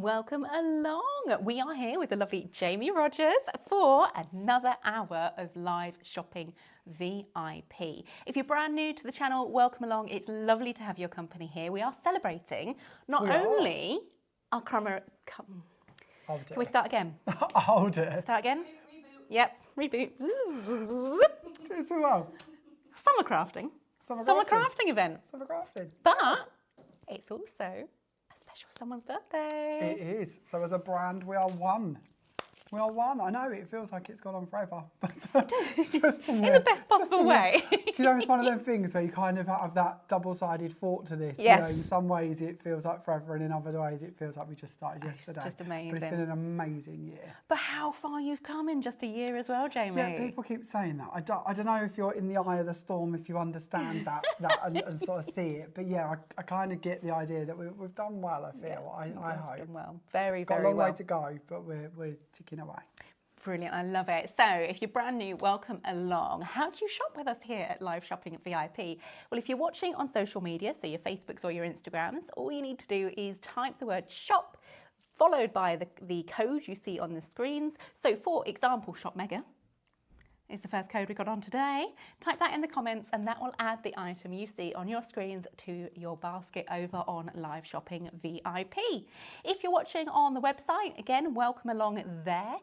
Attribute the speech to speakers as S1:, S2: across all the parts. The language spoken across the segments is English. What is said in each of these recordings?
S1: Welcome along. We are here with the lovely Jamie Rodgers for another hour of live shopping VIP. If you're brand new to the channel, welcome along. It's lovely to have your company here. We are celebrating not only our Can we start again?
S2: Hold it.
S1: Start again? Reboot. Yep, reboot.
S2: It's a well.
S1: Summer crafting. Summer crafting event.
S2: Summer crafting.
S1: But it's also a special someone's birthday.
S2: It is. So as a brand, we are one. We are one. I know it feels like it's gone on forever, but just
S1: in the best possible way.
S2: Do you know, it's one of those things where you kind of have that double-sided thought to this.
S1: Yeah.
S2: You know, in some ways it feels like forever, and in other ways it feels like we just started yesterday.
S1: It's just amazing.
S2: But it's been an amazing year.
S1: But how far you've come in just a year as well, Jamie.
S2: Yeah, people keep saying that. I don't know if you're in the eye of the storm, if you understand that and sort of see it. But yeah, I kind of get the idea that we've done well, I feel.
S1: Yeah,
S2: I hope.
S1: Done well. Very,
S2: Got
S1: very
S2: a long
S1: well.
S2: way to go, but we're ticking away.
S1: Brilliant, I love it. So if you're brand new, welcome along. How do you shop with us here at Live Shopping at VIP? Well, if you're watching on social media, so your Facebooks or your Instagrams, all you need to do is type the word shop, followed by the code you see on the screens. So for example, Shop Mega is the first code we got on today. Type that in the comments and that will add the item you see on your screens to your basket over on Live Shopping VIP. If you're watching on the website, again, welcome along there.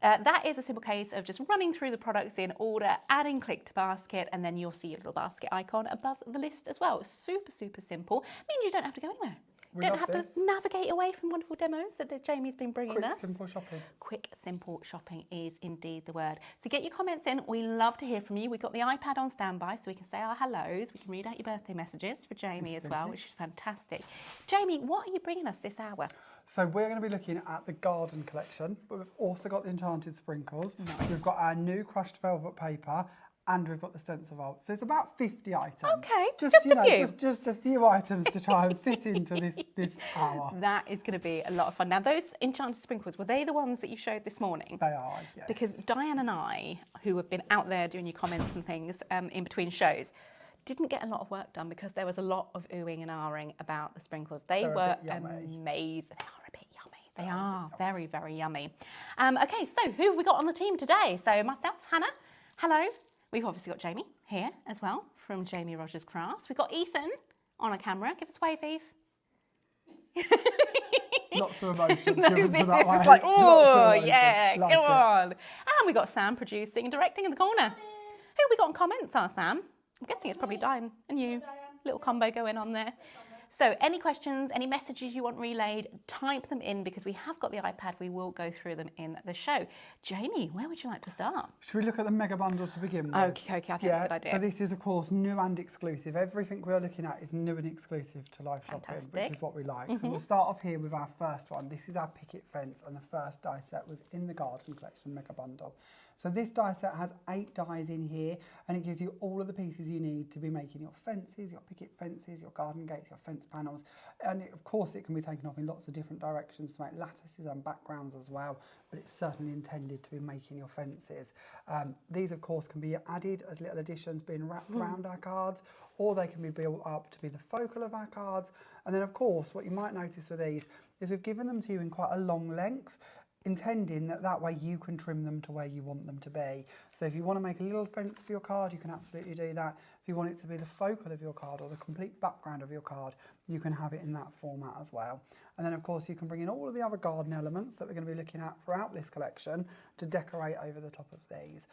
S1: That is a simple case of just running through the products in order, adding click to basket, and then you'll see your little basket icon above the list as well. Super, super simple. Means you don't have to go anywhere.
S2: We
S1: don't have to navigate away from wonderful demos that Jamie's been bringing us.
S2: Quick, simple shopping.
S1: Quick, simple shopping is indeed the word. So get your comments in. We love to hear from you. We've got the iPad on standby so we can say our hellos. We can read out your birthday messages for Jamie as well, which is fantastic. Jamie, what are you bringing us this hour?
S2: So we're going to be looking at the garden collection, but we've also got the enchanted sprinkles.
S1: Nice.
S2: We've got our new crushed velvet paper, and we've got the stencil vault. So it's about 50 items.
S1: Okay,
S2: just
S1: a few.
S2: Just a few items to try and fit into this hour.
S1: That is going to be a lot of fun. Now, those enchanted sprinkles, were they the ones that you showed this morning?
S2: They are, yes.
S1: Because Diane and I, who have been out there doing your comments and things in between shows, didn't get a lot of work done because there was a lot of oohing and ahhing about the sprinkles. They were amazing. They are a bit yummy. They are very, very yummy. Okay, so who have we got on the team today? So myself, Hannah, hello. We've obviously got Jamie here as well from Jamie Rodgers Crafts. We've got Ethan on a camera. Give us a wave, Eve.
S2: Lots of emotion.
S1: No, it's like, oh, yeah, come on. And we got Sam producing and directing in the corner. Who we got in comments are, Sam? I'm guessing it's probably Diane and you. Little combo going on there. So any questions, any messages you want relayed, type them in because we have got the iPad. We will go through them in the show. Jamie, where would you like to start?
S2: Should we look at the mega bundle to begin with?
S1: Okay, I think that's a good idea.
S2: So this is, of course, new and exclusive. Everything we're looking at is new and exclusive to Live Shopping, which is what we like. So we'll start off here with our first one. This is our picket fence and the first die set within the garden collection mega bundle. So this die set has 8 dies in here and it gives you all of the pieces you need to be making your fences, your picket fences, your garden gates, your fence panels. And of course it can be taken off in lots of different directions to make lattices and backgrounds as well, but it's certainly intended to be making your fences. These of course can be added as little additions being wrapped around our cards, or they can be built up to be the focal of our cards. And then of course what you might notice with these is we've given them to you in quite a long length, intending that way you can trim them to where you want them to be. So if you want to make a little fence for your card, you can absolutely do that. If you want it to be the focal of your card or the complete background of your card, you can have it in that format as well. And then of course you can bring in all of the other garden elements that we're going to be looking at throughout this collection to decorate over the top of these.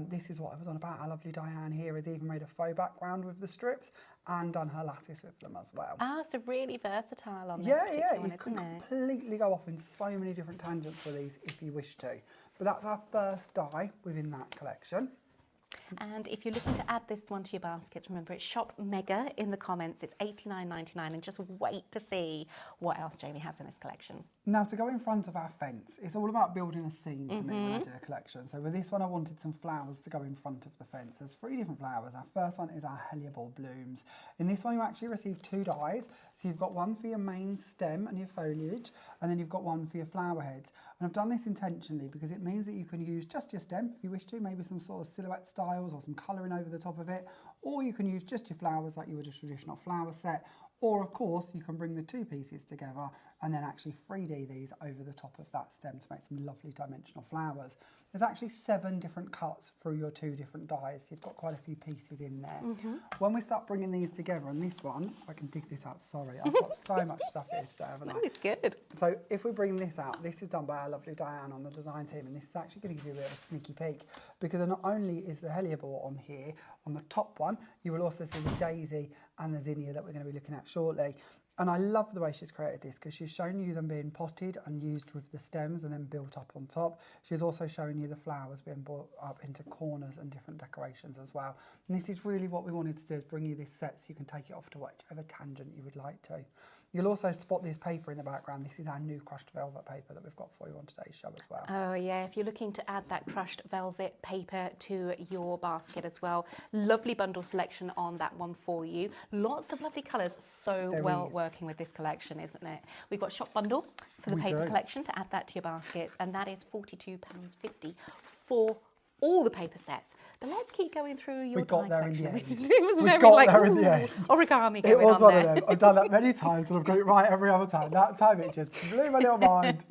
S2: This is what I was on about. Our lovely Diane here has even made a faux background with the strips and done her lattice with them as well.
S1: Ah, so really versatile on this
S2: one, you can completely go off in so many different tangents with these if you wish to. But that's our first die within that collection.
S1: And if you're looking to add this one to your baskets, remember it's Shop Mega in the comments. It's $89.99 and just wait to see what else Jamie has in this collection.
S2: Now to go in front of our fence, it's all about building a scene for me when I do a collection. So with this one I wanted some flowers to go in front of the fence. There's 3 different flowers. Our first one is our hellebore blooms. In this one you actually receive 2 dies. So you've got one for your main stem and your foliage, and then you've got one for your flower heads. And I've done this intentionally because it means that you can use just your stem if you wish to, maybe some sort of silhouette styles or some colouring over the top of it, or you can use just your flowers like you would a traditional flower set, or of course you can bring the 2 pieces together and then actually 3D these over the top of that stem to make some lovely dimensional flowers. There's actually 7 different cuts through your 2 different dies, so you've got quite a few pieces in there. When we start bringing these together, and this one, if I can dig this out, sorry, I've got so much stuff here today, haven't I?
S1: No, it's good.
S2: So if we bring this out, this is done by our lovely Diane on the design team, and this is actually going to give you a bit of a sneaky peek, because not only is the hellebore on here, on the top one, you will also see the daisy and the zinnia that we're going to be looking at shortly. And I love the way she's created this, because she's shown you them being potted and used with the stems and then built up on top. She's also showing you the flowers being brought up into corners and different decorations as well. And this is really what we wanted to do, is bring you this set so you can take it off to whichever tangent you would like to. You'll also spot this paper in the background. This is our new crushed velvet paper that we've got for you on today's show as well.
S1: Oh yeah, if you're looking to add that crushed velvet paper to your basket as well, lovely bundle selection on that one for you. Lots of lovely colours, so well working with this collection, isn't it? We've got shop bundle for the paper collection to add that to your basket, and that is £42.50 for all the paper sets. But let's keep going through your die collection. It was very like, origami going on there.
S2: It was one of them. I've done that many times and I've got it right every other time. That time it just blew my little mind.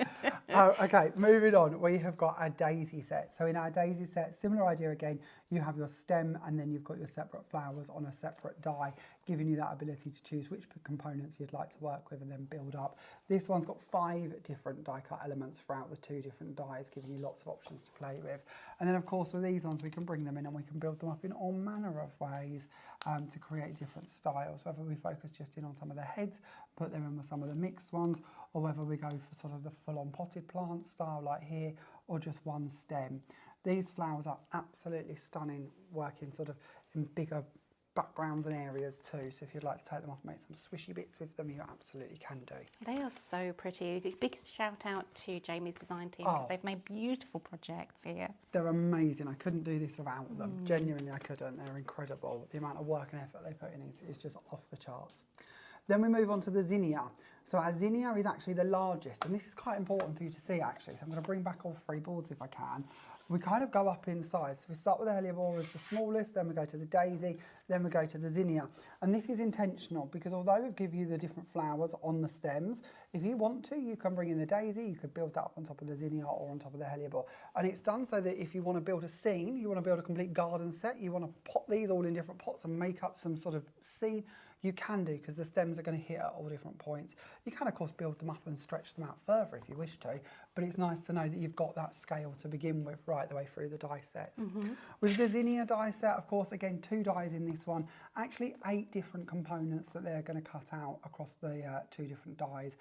S2: Okay, moving on. We have got our daisy set. So in our daisy set, similar idea again, you have your stem and then you've got your separate flowers on a separate die, giving you that ability to choose which components you'd like to work with and then build up. This one's got 5 different die cut elements throughout the 2 different dies, giving you lots of options to play with. And then of course with these ones we can bring them in and we can build them up in all manner of ways to create different styles, whether we focus just in on some of the heads, put them in with some of the mixed ones, or whether we go for sort of the full-on potted plant style like here, or just one stem. These flowers are absolutely stunning, working sort of in bigger backgrounds and areas too, so if you'd like to take them off and make some swishy bits with them, you absolutely can do.
S1: They are so pretty. Big shout out to Jamie's design team, because they've made beautiful projects here.
S2: They're amazing. I couldn't do this without them. Genuinely I couldn't. They're incredible. The amount of work and effort they put in is just off the charts. Then we move on to the zinnia. So our zinnia is actually the largest, and this is quite important for you to see actually, so I'm going to bring back all 3 boards if I can. We kind of go up in size. So we start with the hellebore as the smallest, then we go to the daisy, then we go to the zinnia. And this is intentional, because although we give you the different flowers on the stems, if you want to, you can bring in the daisy, you could build that up on top of the zinnia or on top of the hellebore. And it's done so that if you want to build a scene, you want to build a complete garden set, you want to pot these all in different pots and make up some sort of scene, you can do, because the stems are going to hit at all different points. You can of course build them up and stretch them out further if you wish to, but it's nice to know that you've got that scale to begin with right the way through the die sets. With the zinnia die set, of course, again 2 dies in this one, actually 8 different components that they're going to cut out across the 2 different dies.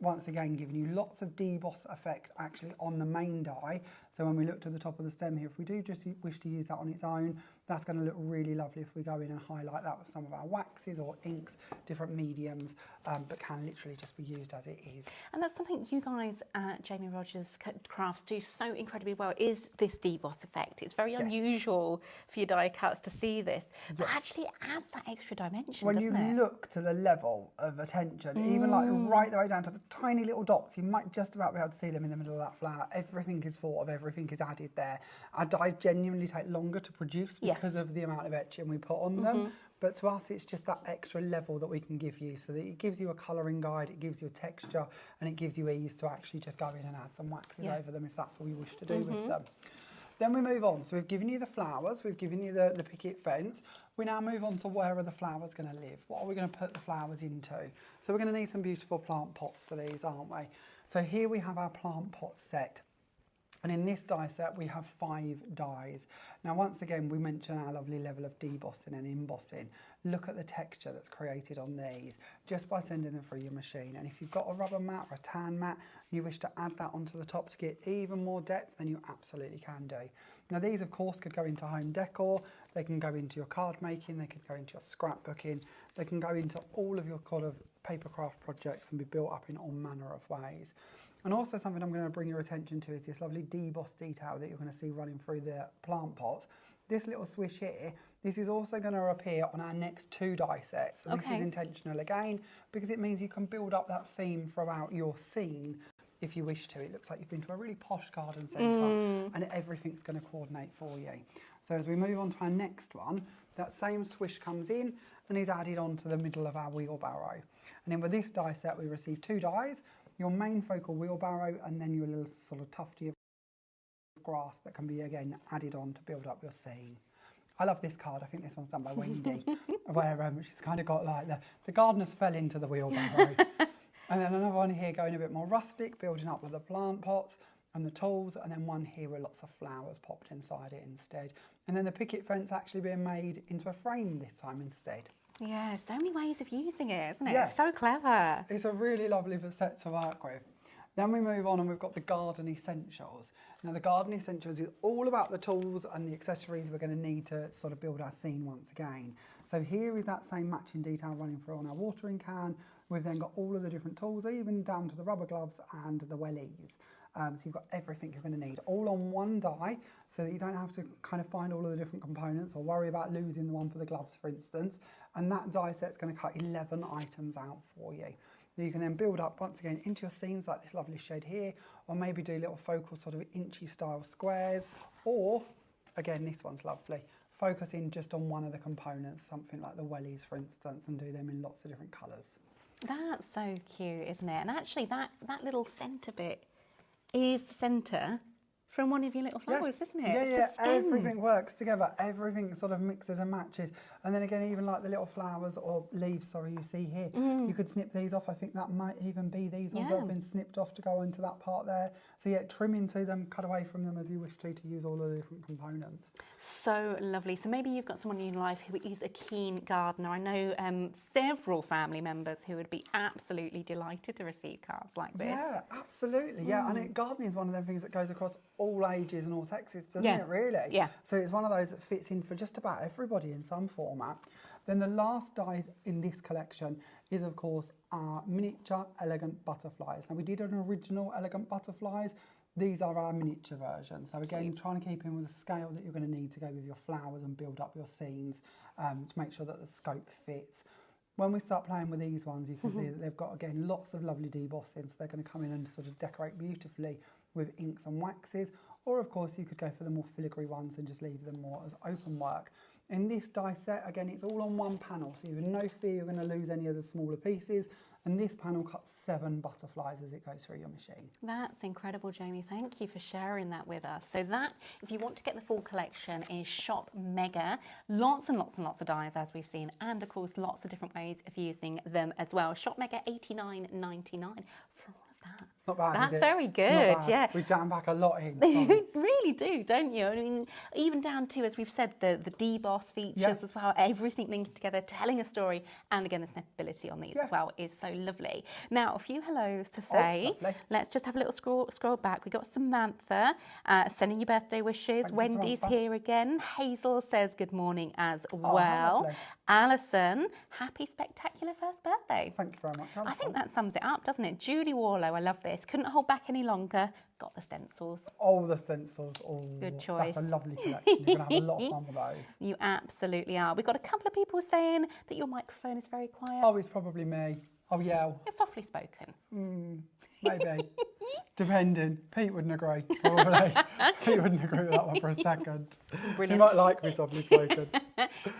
S2: Once again, giving you lots of deboss effect actually on the main die. So when we look to the top of the stem here, if we do just wish to use that on its own, that's going to look really lovely if we go in and highlight that with some of our waxes or inks, different mediums, but can literally just be used as it is.
S1: And that's something you guys at Jamie Rodgers Crafts do so incredibly well, is this deboss effect. It's very unusual for your die cuts to see this, but actually it adds that extra dimension,
S2: when you look to the level of attention, even like right the way down to the tiny little dots, you might just about be able to see them in the middle of that flower. Everything is thought of, everything is added there. Our dies genuinely take longer to produce because of the amount of etching we put on them. But to us, it's just that extra level that we can give you, so that it gives you a colouring guide, it gives you a texture, and it gives you ease to actually just go in and add some waxes over them if that's all you wish to do with them. Then we move on. So we've given you the flowers, we've given you the picket fence. We now move on to where are the flowers going to live? What are we going to put the flowers into? So we're going to need some beautiful plant pots for these, aren't we? So here we have our plant pot set. And in this die set, we have 5 dies. Now, once again, we mention our lovely level of debossing and embossing. Look at the texture that's created on these just by sending them through your machine. And if you've got a rubber mat or a tan mat, and you wish to add that onto the top to get even more depth, then you absolutely can do. Now, these, of course, could go into home decor. They can go into your card making. They could go into your scrapbooking. They can go into all of your kind of paper craft projects and be built up in all manner of ways. And also something I'm going to bring your attention to is this lovely deboss detail that you're going to see running through the plant pots. This little swish here, this is also going to appear on our next 2 die sets. And this is intentional again, because it means you can build up that theme throughout your scene if you wish to. It looks like you've been to a really posh garden centre and everything's going to coordinate for you. So as we move on to our next one, that same swish comes in and is added onto the middle of our wheelbarrow. And then with this die set, we receive 2 dies. your main focal wheelbarrow, and then your little sort of tufty of grass that can be again added on to build up your scene. I love this card. I think this one's done by Wendy, where she's kind of got like the gardeners fell into the wheelbarrow. And then another one here going a bit more rustic, building up with the plant pots and the tools, and then one here with lots of flowers popped inside it instead. And then the picket fence actually being made into a frame this time instead.
S1: Yeah, so many ways of using it, isn't it?
S2: Yeah.
S1: It's so clever.
S2: It's a really lovely set to work with. Then we move on and we've got the garden essentials. Now the garden essentials is all about the tools and the accessories we're going to need to sort of build our scene once again. So here is that same matching detail running through on our watering can. We've then got all of the different tools, even down to the rubber gloves and the wellies. So you've got everything you're going to need all on one die, so that you don't have to kind of find all of the different components or worry about losing the one for the gloves, for instance. And that die set's going to cut 11 items out for you. You can then build up once again into your scenes like this lovely shed here, or maybe do little focal sort of inchy style squares, or again, this one's lovely, focus in just on one of the components, something like the wellies for instance, and do them in lots of different colours.
S1: That's so cute, isn't it? And actually that little centre bit is the centre from one of your little flowers, isn't it?
S2: Yeah, everything works together. Everything sort of mixes and matches. And then again, even like the little flowers or leaves, sorry, you see here, you could snip these off. I think that might even be these ones that have been snipped off to go into that part there. So yeah, trim into them, cut away from them as you wish to use all of the different components.
S1: So lovely. So maybe you've got someone in your life who is a keen gardener. I know several family members who would be absolutely delighted to receive cards like this.
S2: Yeah, absolutely. Yeah, and gardening is one of them things that goes across all ages and all sexes, doesn't it, really?
S1: Yeah.
S2: So it's one of those that fits in for just about everybody in some format. Then the last die in this collection is, of course, our miniature elegant butterflies. Now, we did an original elegant butterflies. These are our miniature version. So again, trying to keep in with the scale that you're going to need to go with your flowers and build up your scenes to make sure that the scope fits. When we start playing with these ones, you can see that they've got, again, lots of lovely debossing. So they're going to come in and sort of decorate beautifully with inks and waxes. Or, of course, you could go for the more filigree ones and just leave them more as open work. In this die set, again, it's all on one panel, so you have no fear you're going to lose any of the smaller pieces. And this panel cuts 7 butterflies as it goes through your machine.
S1: That's incredible, Jamie. Thank you for sharing that with us. So that, if you want to get the full collection, is Shop Mega. Lots and lots and lots of dies, as we've seen, and of course, lots of different ways of using them as well. Shop Mega, $89.99 for all of that.
S2: It's not bad,
S1: That's
S2: is it?
S1: very good, yeah.
S2: We jam back a lot in.
S1: You really do, don't you? I mean, even down to, as we've said, the deboss features as well, everything linked together, telling a story, and again, the snippability on these as well is so lovely. Now, a few hellos to say. Let's just have a little scroll back. We got Samantha sending you birthday wishes.
S2: Thank
S1: Wendy's
S2: you,
S1: here again. Hazel says good morning as well. Alison, happy spectacular first birthday.
S2: Thank you very much, Alison.
S1: I think that sums it up, doesn't it? Judy Warlow, I love this. Couldn't hold back any longer. Got the stencils.
S2: Oh, the stencils. Oh,
S1: good choice.
S2: That's a lovely collection. You're going to have a lot of fun with those.
S1: You absolutely are. We've got a couple of people saying that your microphone is very quiet.
S2: Oh, it's probably me. I'll yell.
S1: You're softly spoken.
S2: Maybe. Depending. Pete wouldn't agree, probably. Pete wouldn't agree with that one for a second.
S1: Brilliant.
S2: He might like me softly spoken.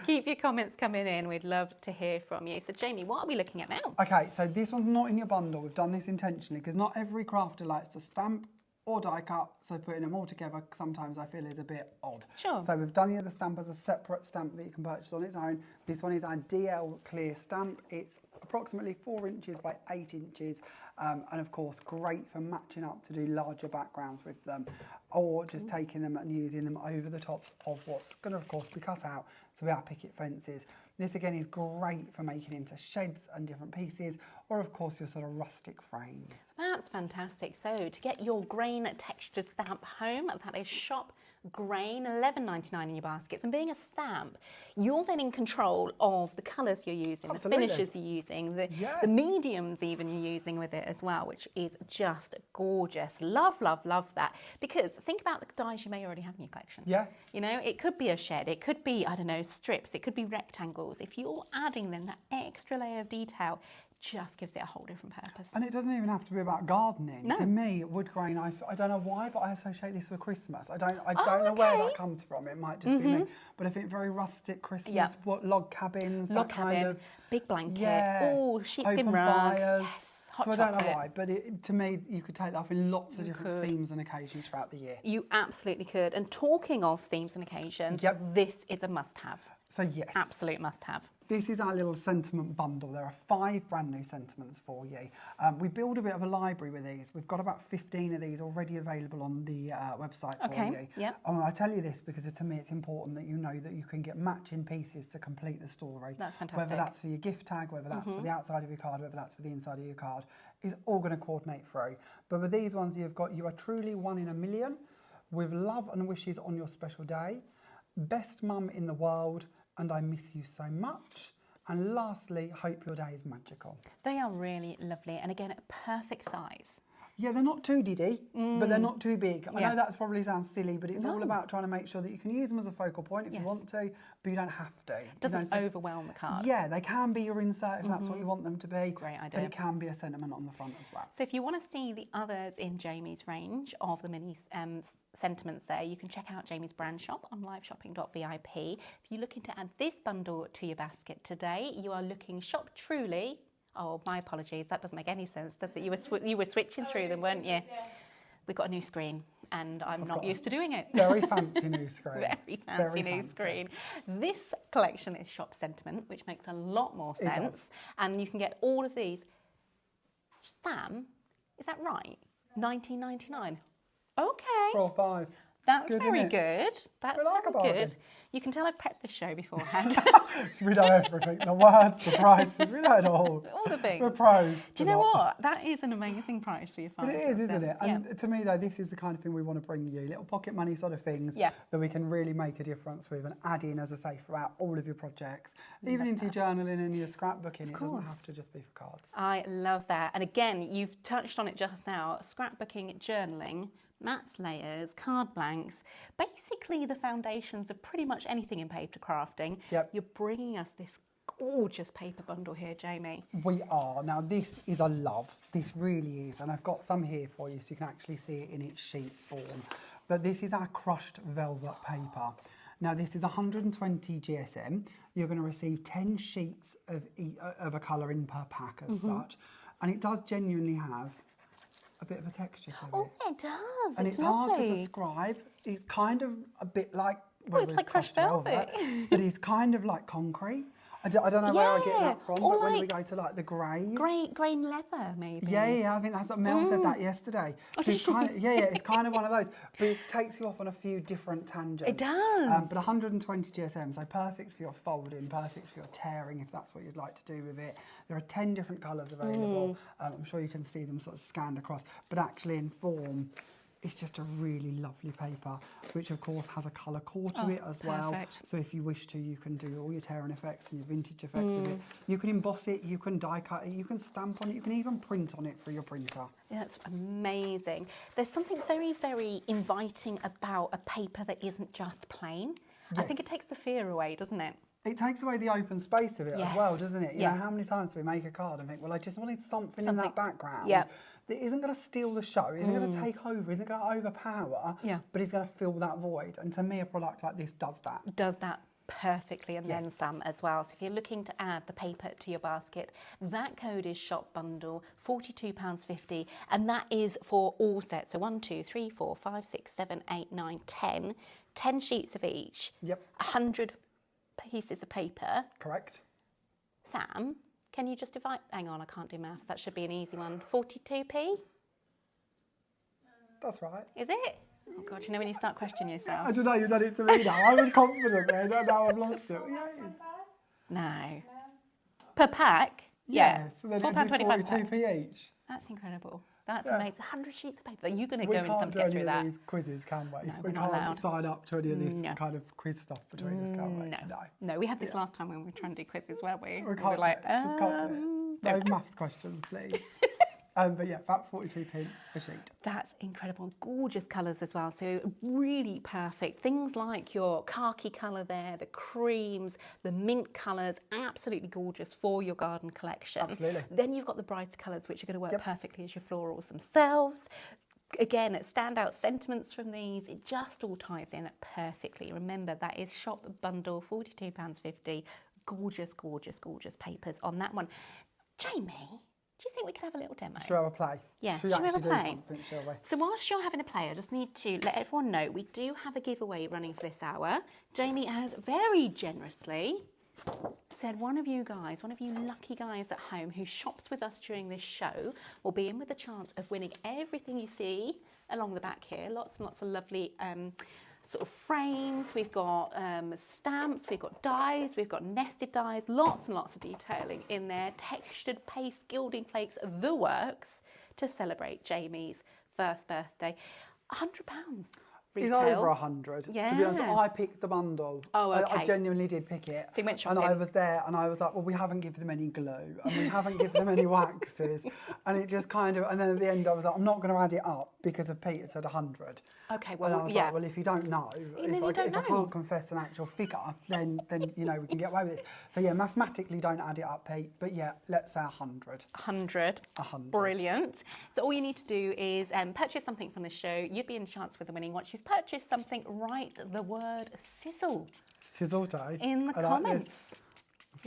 S1: Keep your comments coming in. We'd love to hear from you. So, Jamie, what are we looking at now?
S2: Okay, so this one's not in your bundle. We've done this intentionally because not every crafter likes to stamp or die cut, so putting them all together sometimes I feel is a bit odd.
S1: Sure.
S2: So we've done the other stamp as a separate stamp that you can purchase on its own. This one is our DL clear stamp. It's approximately 4 inches by 8 inches. And of course, great for matching up to do larger backgrounds with them, or just taking them and using them over the tops of what's going to, of course, be cut out to be our picket fences. This again is great for making into sheds and different pieces, or of course your sort of rustic frames.
S1: That's fantastic. So to get your grain textured stamp home, that is Shop Grain, $11.99 in your baskets. And being a stamp, you're then in control of the colours you're using, the finishes you're using, the mediums even you're using with it as well, which is just gorgeous. Love, love, love that. Because think about the dies you may already have in your collection.
S2: Yeah.
S1: You know, it could be a shed, it could be, I don't know, strips, it could be rectangles. If you're adding then that extra layer of detail, just gives it a whole different purpose.
S2: And it doesn't even have to be about gardening.
S1: No.
S2: To me, wood grain, I don't know why, but I associate this with Christmas. I don't know where that comes from. It might just be me. But I think very rustic Christmas, what log cabins,
S1: log
S2: that
S1: cabin,
S2: kind of
S1: big blanket, oh, sheepskin
S2: open
S1: rug.
S2: fires.
S1: Yes. Hot
S2: so
S1: chocolate.
S2: I don't know why, but to me, you could take that off in lots of different themes and occasions throughout the year.
S1: You absolutely could. And talking of themes and occasions, this is a must-have.
S2: So yes.
S1: Absolute must-have.
S2: This is our little sentiment bundle. There are 5 brand new sentiments for you. We build a bit of a library with these. We've got about 15 of these already available on the website for you.
S1: Yep.
S2: And I tell you this because to me it's important that you know that you can get matching pieces to complete the story.
S1: That's fantastic.
S2: Whether that's for your gift tag, whether that's for the outside of your card, whether that's for the inside of your card, is all going to coordinate through. But with these ones you've got, you are truly one in a million, with love and wishes on your special day, best mum in the world, and I miss you so much. And lastly, hope your day is magical.
S1: They are really lovely. And again, perfect size.
S2: Yeah, they're not too diddy, but they're not too big. I know that probably sounds silly, but it's all about trying to make sure that you can use them as a focal point if you want to, but you don't have to.
S1: Doesn't overwhelm the card.
S2: Yeah, they can be your insert if that's what you want them to be.
S1: Great idea.
S2: But it can be a sentiment on the front as well.
S1: So if you want to see the others in Jamie's range of the mini sentiments there, you can check out Jamie's brand shop on liveshopping.vip. If you're looking to add this bundle to your basket today, you are looking Shop Truly. Oh, my apologies. That doesn't make any sense, does it? You were switching through them, weren't you? Yeah. We've got a new screen, and I'm not used to doing it.
S2: Very fancy new screen.
S1: Very fancy new screen. This collection is Shop Sentiment, which makes a lot more sense. And you can get all of these. Sam, is that right? $19.99. Okay.
S2: 4 or 5.
S1: That's
S2: good,
S1: very good. That's very good. You can tell I've prepped this show beforehand.
S2: We know everything. The words, the prices, we know it all.
S1: All the things.
S2: We're pros.
S1: Do you know what? That is an amazing price for your phone.
S2: But it is, isn't it? And to me, though, this is the kind of thing we want to bring you. Little pocket money sort of things that we can really make a difference with and add in, as I say, throughout all of your projects. Even into your journaling and your scrapbooking. It doesn't have to just be for cards.
S1: I love that. And again, you've touched on it just now. Scrapbooking, journaling, mats, layers, card blanks, basically the foundations of pretty much anything in paper crafting. You're bringing us this gorgeous paper bundle here, Jamie.
S2: We are. Now this is a love. This really is. And I've got some here for you so you can actually see it in its sheet form. But this is our crushed velvet paper. Now this is 120 GSM. You're going to receive 10 sheets of a colouring per pack as such. And it does genuinely have a bit of a texture to it.
S1: Oh, it does.
S2: And it's hard to describe. It's kind of a bit like, well,
S1: it's like crushed velvet.
S2: But it's kind of like concrete. I don't know where I get that from, but when we go to like the greys.
S1: Grain leather, maybe.
S2: Yeah, I think that's what Mel said that yesterday. So it's kind of, it's kind of one of those. But it takes you off on a few different tangents.
S1: It does.
S2: But 120 GSM, so perfect for your folding, perfect for your tearing, if that's what you'd like to do with it. There are 10 different colours available. I'm sure you can see them sort of scanned across. But actually in form, it's just a really lovely paper, which of course has a colour core to it as well. So if you wish to, you can do all your tearing effects and your vintage effects of it. You can emboss it, you can die cut it, you can stamp on it, you can even print on it through your printer.
S1: That's amazing. There's something very, very inviting about a paper that isn't just plain. I think it takes the fear away, doesn't it?
S2: It takes away the open space of it as well, doesn't it? You know, how many times do we make a card and think, well, I just wanted something in that background that isn't going to steal the show, isn't going to take over, isn't going to overpower, but is going to fill that void. And to me, a product like this does that.
S1: Does that perfectly, and then some as well. So if you're looking to add the paper to your basket, that code is Shop Bundle, £42.50, and that is for all sets. So 1, 2, 3, 4, 5, 6, 7, 8, 9, 10. 10 sheets of each. 100 pieces of paper.
S2: Correct.
S1: Sam, can you just divide? Hang on, I can't do maths. That should be an easy one. 42p?
S2: That's right.
S1: Is it? Oh God, you know when you start questioning yourself.
S2: I don't know, you've done it to me now. I was confident there, now I've lost it.
S1: No. Per pack?
S2: Yeah. So then it'd be
S1: 42p
S2: 42p each.
S1: That's incredible. That's amazing. 100 sheets of paper. You're going to go and
S2: can't
S1: get through
S2: do any
S1: that.
S2: of these quizzes, can we?
S1: No,
S2: we
S1: we're not
S2: can't
S1: allowed.
S2: sign up to any of this kind of quiz stuff between us, can we?
S1: No, we had this last time when we were trying to do quizzes, weren't we?
S2: We can't
S1: like,
S2: just can't do it. No maths questions, please. But yeah, about 42p a sheet.
S1: That's incredible. Gorgeous colours as well. So really perfect. Things like your khaki colour there, the creams, the mint colours, absolutely gorgeous for your garden collection.
S2: Absolutely.
S1: Then you've got the brighter colours, which are going to work perfectly as your florals themselves. Again, standout sentiments from these. It just all ties in perfectly. Remember, that is Shop Bundle, £42.50. Gorgeous, gorgeous, gorgeous papers on that one. Jamie, Do you think we could have a little demo?
S2: Should we have a play?
S1: Yeah,
S2: Should we
S1: have a
S2: actually
S1: play?
S2: do something, shall we?
S1: So whilst you're having a play, I just need to let everyone know we do have a giveaway running for this hour. Jamie has very generously said one of you lucky guys at home who shops with us during this show will be in with a chance of winning everything you see along the back here. Lots and lots of lovely sort of frames. We've got stamps, we've got dies, we've got nested dies, lots and lots of detailing in there, textured paste, gilding flakes, the works to celebrate Jamie's first birthday. £100 retail.
S2: It's over 100.
S1: Yeah.
S2: To be honest, I picked the bundle.
S1: Oh, okay.
S2: I genuinely did pick it.
S1: So you went shopping.
S2: And I was there and I was like, well, we haven't given them any glue and we haven't given them any waxes. And it just kind of, and then at the end I was like, I'm not going to add it up because of Peter said 100.
S1: Okay,
S2: well, and I was
S1: yeah.
S2: like, well, if you don't know, if I can't confess an actual figure, then you know, we can get away with it. So yeah, mathematically don't add it up, Pete. But yeah, let's say 100.
S1: 100. Brilliant. So all you need to do is purchase something from the show. You'd be in chance with the winning. Once you've purchased something, write the word sizzle.
S2: Sizzle day.
S1: In the comments.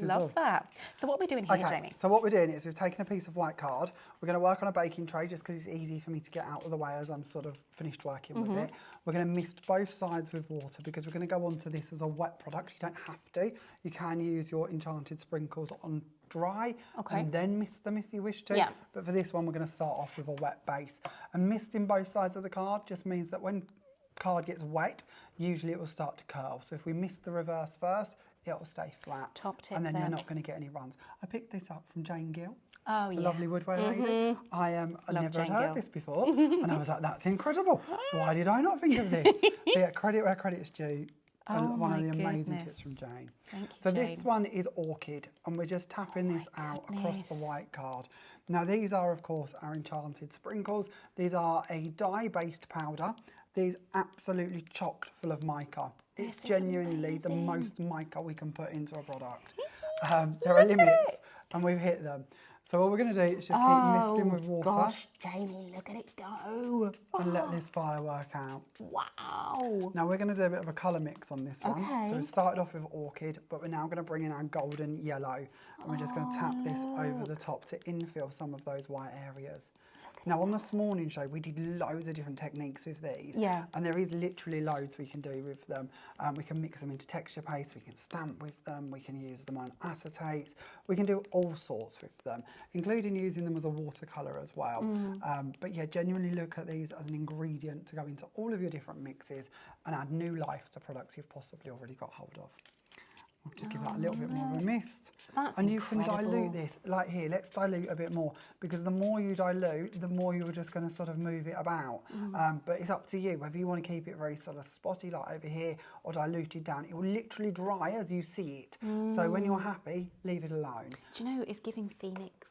S1: Love that. So what are we doing here, Jamie?
S2: So what we're doing is we've taken a piece of white card. We're going to work on a baking tray just because it's easy for me to get out of the way as I'm sort of finished working with it. We're going to mist both sides with water because we're going to go onto this as a wet product. You don't have to. You can use your enchanted sprinkles on dry and then mist them if you wish to.
S1: Yeah.
S2: But for this one, we're going to start off with a wet base. And misting both sides of the card just means that when card gets wet, usually it will start to curl. So if we mist the reverse first, it'll stay flat.
S1: Top tip
S2: and then
S1: there.
S2: you're not going to get any runs. I picked this up from Jane Gill.
S1: Oh,
S2: the
S1: yeah.
S2: lovely woodway lady. I never
S1: Jane
S2: heard
S1: Gill.
S2: this before. And I was like, that's incredible. Why did I not think of this? So yeah, credit where credit's due. One of the amazing tips from Jane.
S1: Thank you,
S2: so
S1: Jane.
S2: this one is Orchid, and we're just tapping this out across the white card. Now these are, of course, our enchanted sprinkles. These are a dye-based powder. These absolutely chocked full of mica. It's genuinely the most mica we can put into a product. There are limits, and we've hit them. So what we're going to do is just keep misting with water.
S1: Gosh, Jamie, look at it go.
S2: And let this fire work out.
S1: Wow.
S2: Now we're going to do a bit of a colour mix on this one.
S1: Okay.
S2: So we started off with Orchid, but we're now going to bring in our golden yellow. And we're just going to tap this over the top to infill some of those white areas. Now on this morning show, we did loads of different techniques with these.
S1: Yeah.
S2: And there is literally loads we can do with them. We can mix them into texture paste, we can stamp with them, we can use them on acetates, we can do all sorts with them, including using them as a watercolour as well. But yeah, genuinely look at these as an ingredient to go into all of your different mixes and add new life to products you've possibly already got hold of. We'll just give that a little bit more of a mist.
S1: That's
S2: you can dilute this. Like here, let's dilute a bit more, because the more you dilute, the more you're just going to sort of move it about. But it's up to you whether you want to keep it very sort of spotty like over here or diluted down. It will literally dry as you see it. So when you're happy, leave it alone.
S1: Do you know it's giving Phoenix?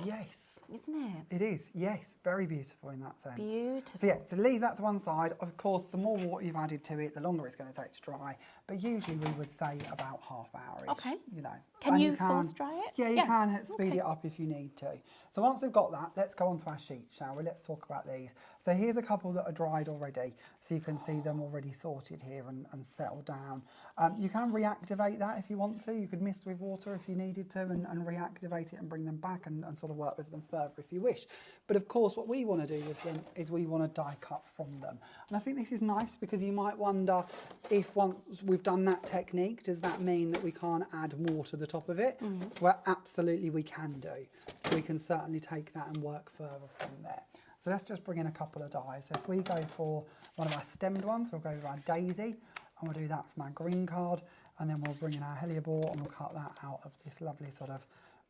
S2: Yes.
S1: Isn't it?
S2: It is, yes. Very beautiful in that sense.
S1: Beautiful.
S2: So yeah, so leave that to one side. Of course, the more water you've added to it, the longer it's going to take to dry. But usually we would say about half hour-ish.
S1: Okay.
S2: You know.
S1: Can you force dry it?
S2: Yeah, you can speed it up if you need to. So once we've got that, let's go on to our sheet, shall we? Let's talk about these. So here's a couple that are dried already. So you can see them already sorted here and settled down. You can reactivate that if you want to. You could mist with water if you needed to and reactivate it and bring them back and sort of work with them further if you wish. But of course, what we want to do with them is we want to die cut from them. And I think this is nice because you might wonder if once we've done that technique, does that mean that we can't add more to the top of it? Well, absolutely we can do. We can certainly take that and work further from there. So let's just bring in a couple of dies. So if we go for one of our stemmed ones, we'll go with our daisy, and we'll do that from our green card, and then we'll bring in our hellebore and we'll cut that out of this lovely sort of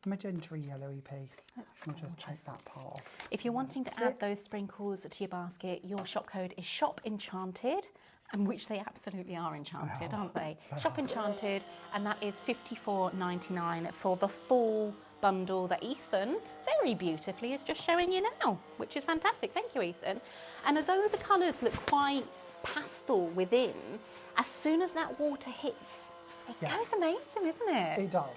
S2: magenta yellowy piece. We'll just take that part off.
S1: If you're wanting to add those sprinkles to your basket, your shop code is Shop Enchanted, and which they absolutely are enchanted, aren't they? Shop Enchanted, and that is $54.99 for the full bundle that Ethan very beautifully is just showing you now, which is fantastic. Thank you, Ethan. And although the colours look quite pastel within, as soon as that water hits, it goes amazing, isn't it?
S2: It does.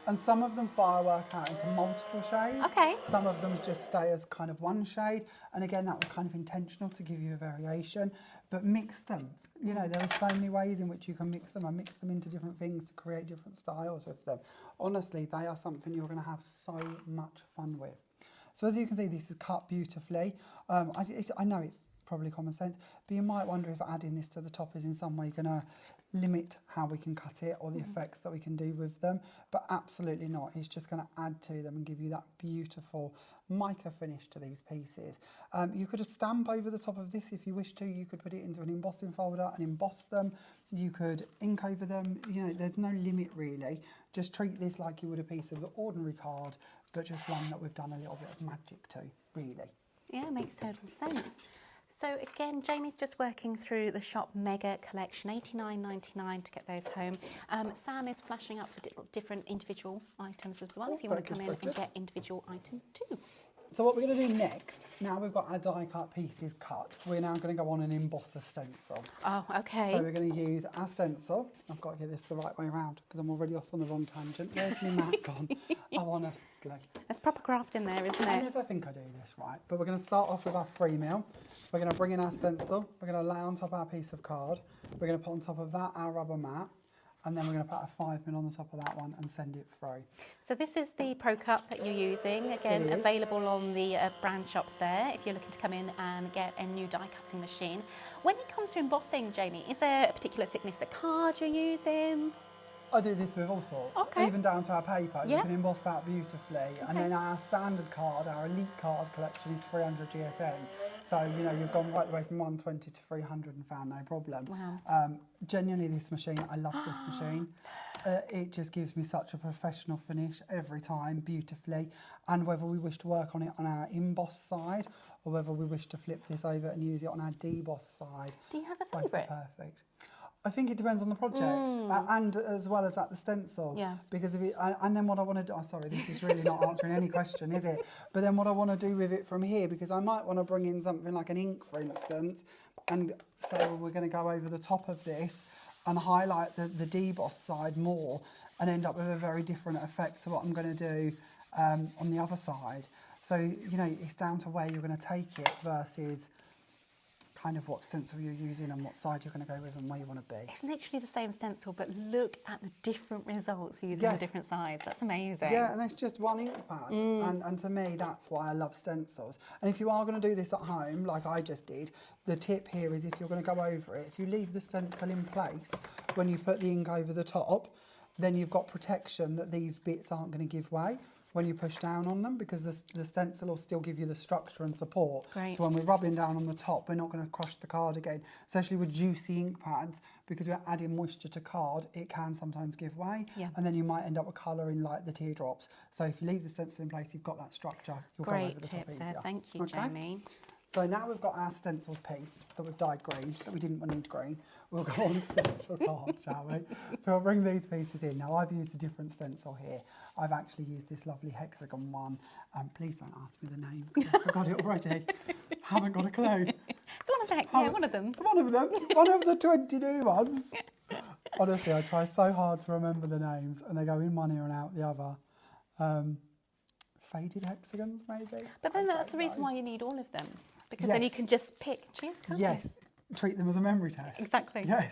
S2: And some of them firework out into multiple shades.
S1: Okay.
S2: Some of them just stay as kind of one shade. And again, that was kind of intentional to give you a variation. But mix them. You know, there are so many ways in which you can mix them and mix them into different things to create different styles with them. Honestly, they are something you're going to have so much fun with. So as you can see, this is cut beautifully. I know it's probably common sense, but you might wonder if adding this to the top is in some way going to limit how we can cut it or the effects that we can do with them, but absolutely not. It's just going to add to them and give you that beautiful mica finish to these pieces. You could stamp over the top of this if you wish to. You could put it into an embossing folder and emboss them. You could ink over them. You know, there's no limit really. Just treat this like you would a piece of ordinary card, but just one that we've done a little bit of magic to, really.
S1: Yeah, makes total sense. So again, Jamie's just working through the Shop Mega Collection, $89.99 to get those home. Sam is flashing up the different individual items as well, if you want to come in and get individual items too.
S2: So what we're going to do next, now we've got our die cut pieces cut, we're now going to go on and emboss a stencil.
S1: Oh, okay.
S2: So we're going to use our stencil. I've got to get this the right way around because I'm already off on the wrong tangent. Where's my mat gone? Oh, honestly.
S1: There's proper craft in there, isn't
S2: I
S1: it?
S2: never think I do this right, but we're going to start off with our 3 mil. We're going to bring in our stencil. We're going to lay on top our piece of card. We're going to put on top of that our rubber mat. And then we're going to put a 5 mil on the top of that one and send it through.
S1: So this is the Pro Cup that you're using, again available on the brand shops there if you're looking to come in and get a new die cutting machine. When it comes to embossing, Jamie, is there a particular thickness of card you're using?
S2: I do this with all sorts, even down to our paper. You can emboss that beautifully. And then our standard card, our elite card collection is 300 GSM. So, you know, you've gone right the way from 120 to 300 and found no problem.
S1: Wow.
S2: Genuinely, this machine, I love this machine. It just gives me such a professional finish every time, beautifully. And whether we wish to work on it on our emboss side or whether we wish to flip this over and use it on our deboss side.
S1: Do you have a favourite?
S2: Perfect. I think it depends on the project and as well as at the stencil.
S1: Yeah.
S2: Because if it, and then what I want to do, oh, sorry, this is really not answering any question, is it? But then what I want to do with it from here, because I might want to bring in something like an ink, for instance, and so we're going to go over the top of this and highlight the deboss side more and end up with a very different effect to what I'm going to do on the other side. So, you know, it's down to where you're going to take it versus kind of what stencil you're using and what side you're going to go with and where you want to be.
S1: It's literally the same stencil, but look at the different results using the different sides. That's amazing.
S2: Yeah, and it's just one ink pad. And to me, that's why I love stencils. And if you are going to do this at home, like I just did, the tip here is if you're going to go over it, if you leave the stencil in place when you put the ink over the top, then you've got protection that these bits aren't going to give way when you push down on them, because the stencil will still give you the structure and support.
S1: Great.
S2: So when we're rubbing down on the top, we're not going to crush the card again. Especially with juicy ink pads, because we're adding moisture to card, it can sometimes give way.
S1: Yeah.
S2: And then you might end up with colour in like the teardrops. So if you leave the stencil in place, you've got that structure. You'll go over the top easier.
S1: Great tip there, thank you, Jamie.
S2: So now we've got our stenciled piece that we've dyed green, that we didn't need green. We'll go on to the actual card, shall we? So I'll bring these pieces in. Now I've used a different stencil here. I've actually used this lovely hexagon one. Please don't ask me the name, because I forgot it already. Haven't got a clue.
S1: It's one of the, yeah, one of them.
S2: It's one of them. One of the 20 new ones. Honestly, I try so hard to remember the names, and they go in one ear and out the other. Faded hexagons, maybe?
S1: But then that's the reason why you need all of them. Because then you can just pick, choose, can't you?
S2: Yes, treat them as a memory test.
S1: Exactly.
S2: Yes.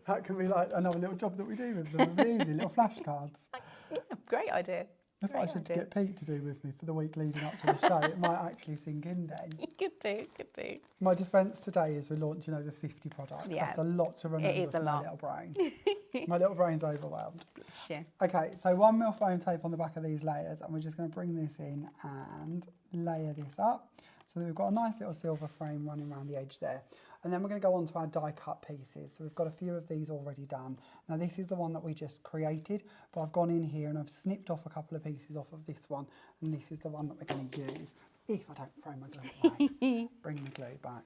S2: That can be like another little job that we do with them in the evening, little flashcards.
S1: Yeah, great idea.
S2: That's what I should get Pete to do with me for the week leading up to the show. It might actually sink in then.
S1: Good do, good do.
S2: My defence today is we're launching over 50 products.
S1: Yeah.
S2: That's a lot to remember.
S1: It is a lot.
S2: My little brain. My little brain's overwhelmed.
S1: Yeah.
S2: Okay, so 1 mil foam tape on the back of these layers, and we're just going to bring this in and layer this up. So we've got a nice little silver frame running around the edge there. And then we're going to go on to our die cut pieces. So we've got a few of these already done. Now this is the one that we just created, but I've gone in here and I've snipped off a couple of pieces off of this one. And this is the one that we're going to use. If I don't throw my glue away, bring the glue back.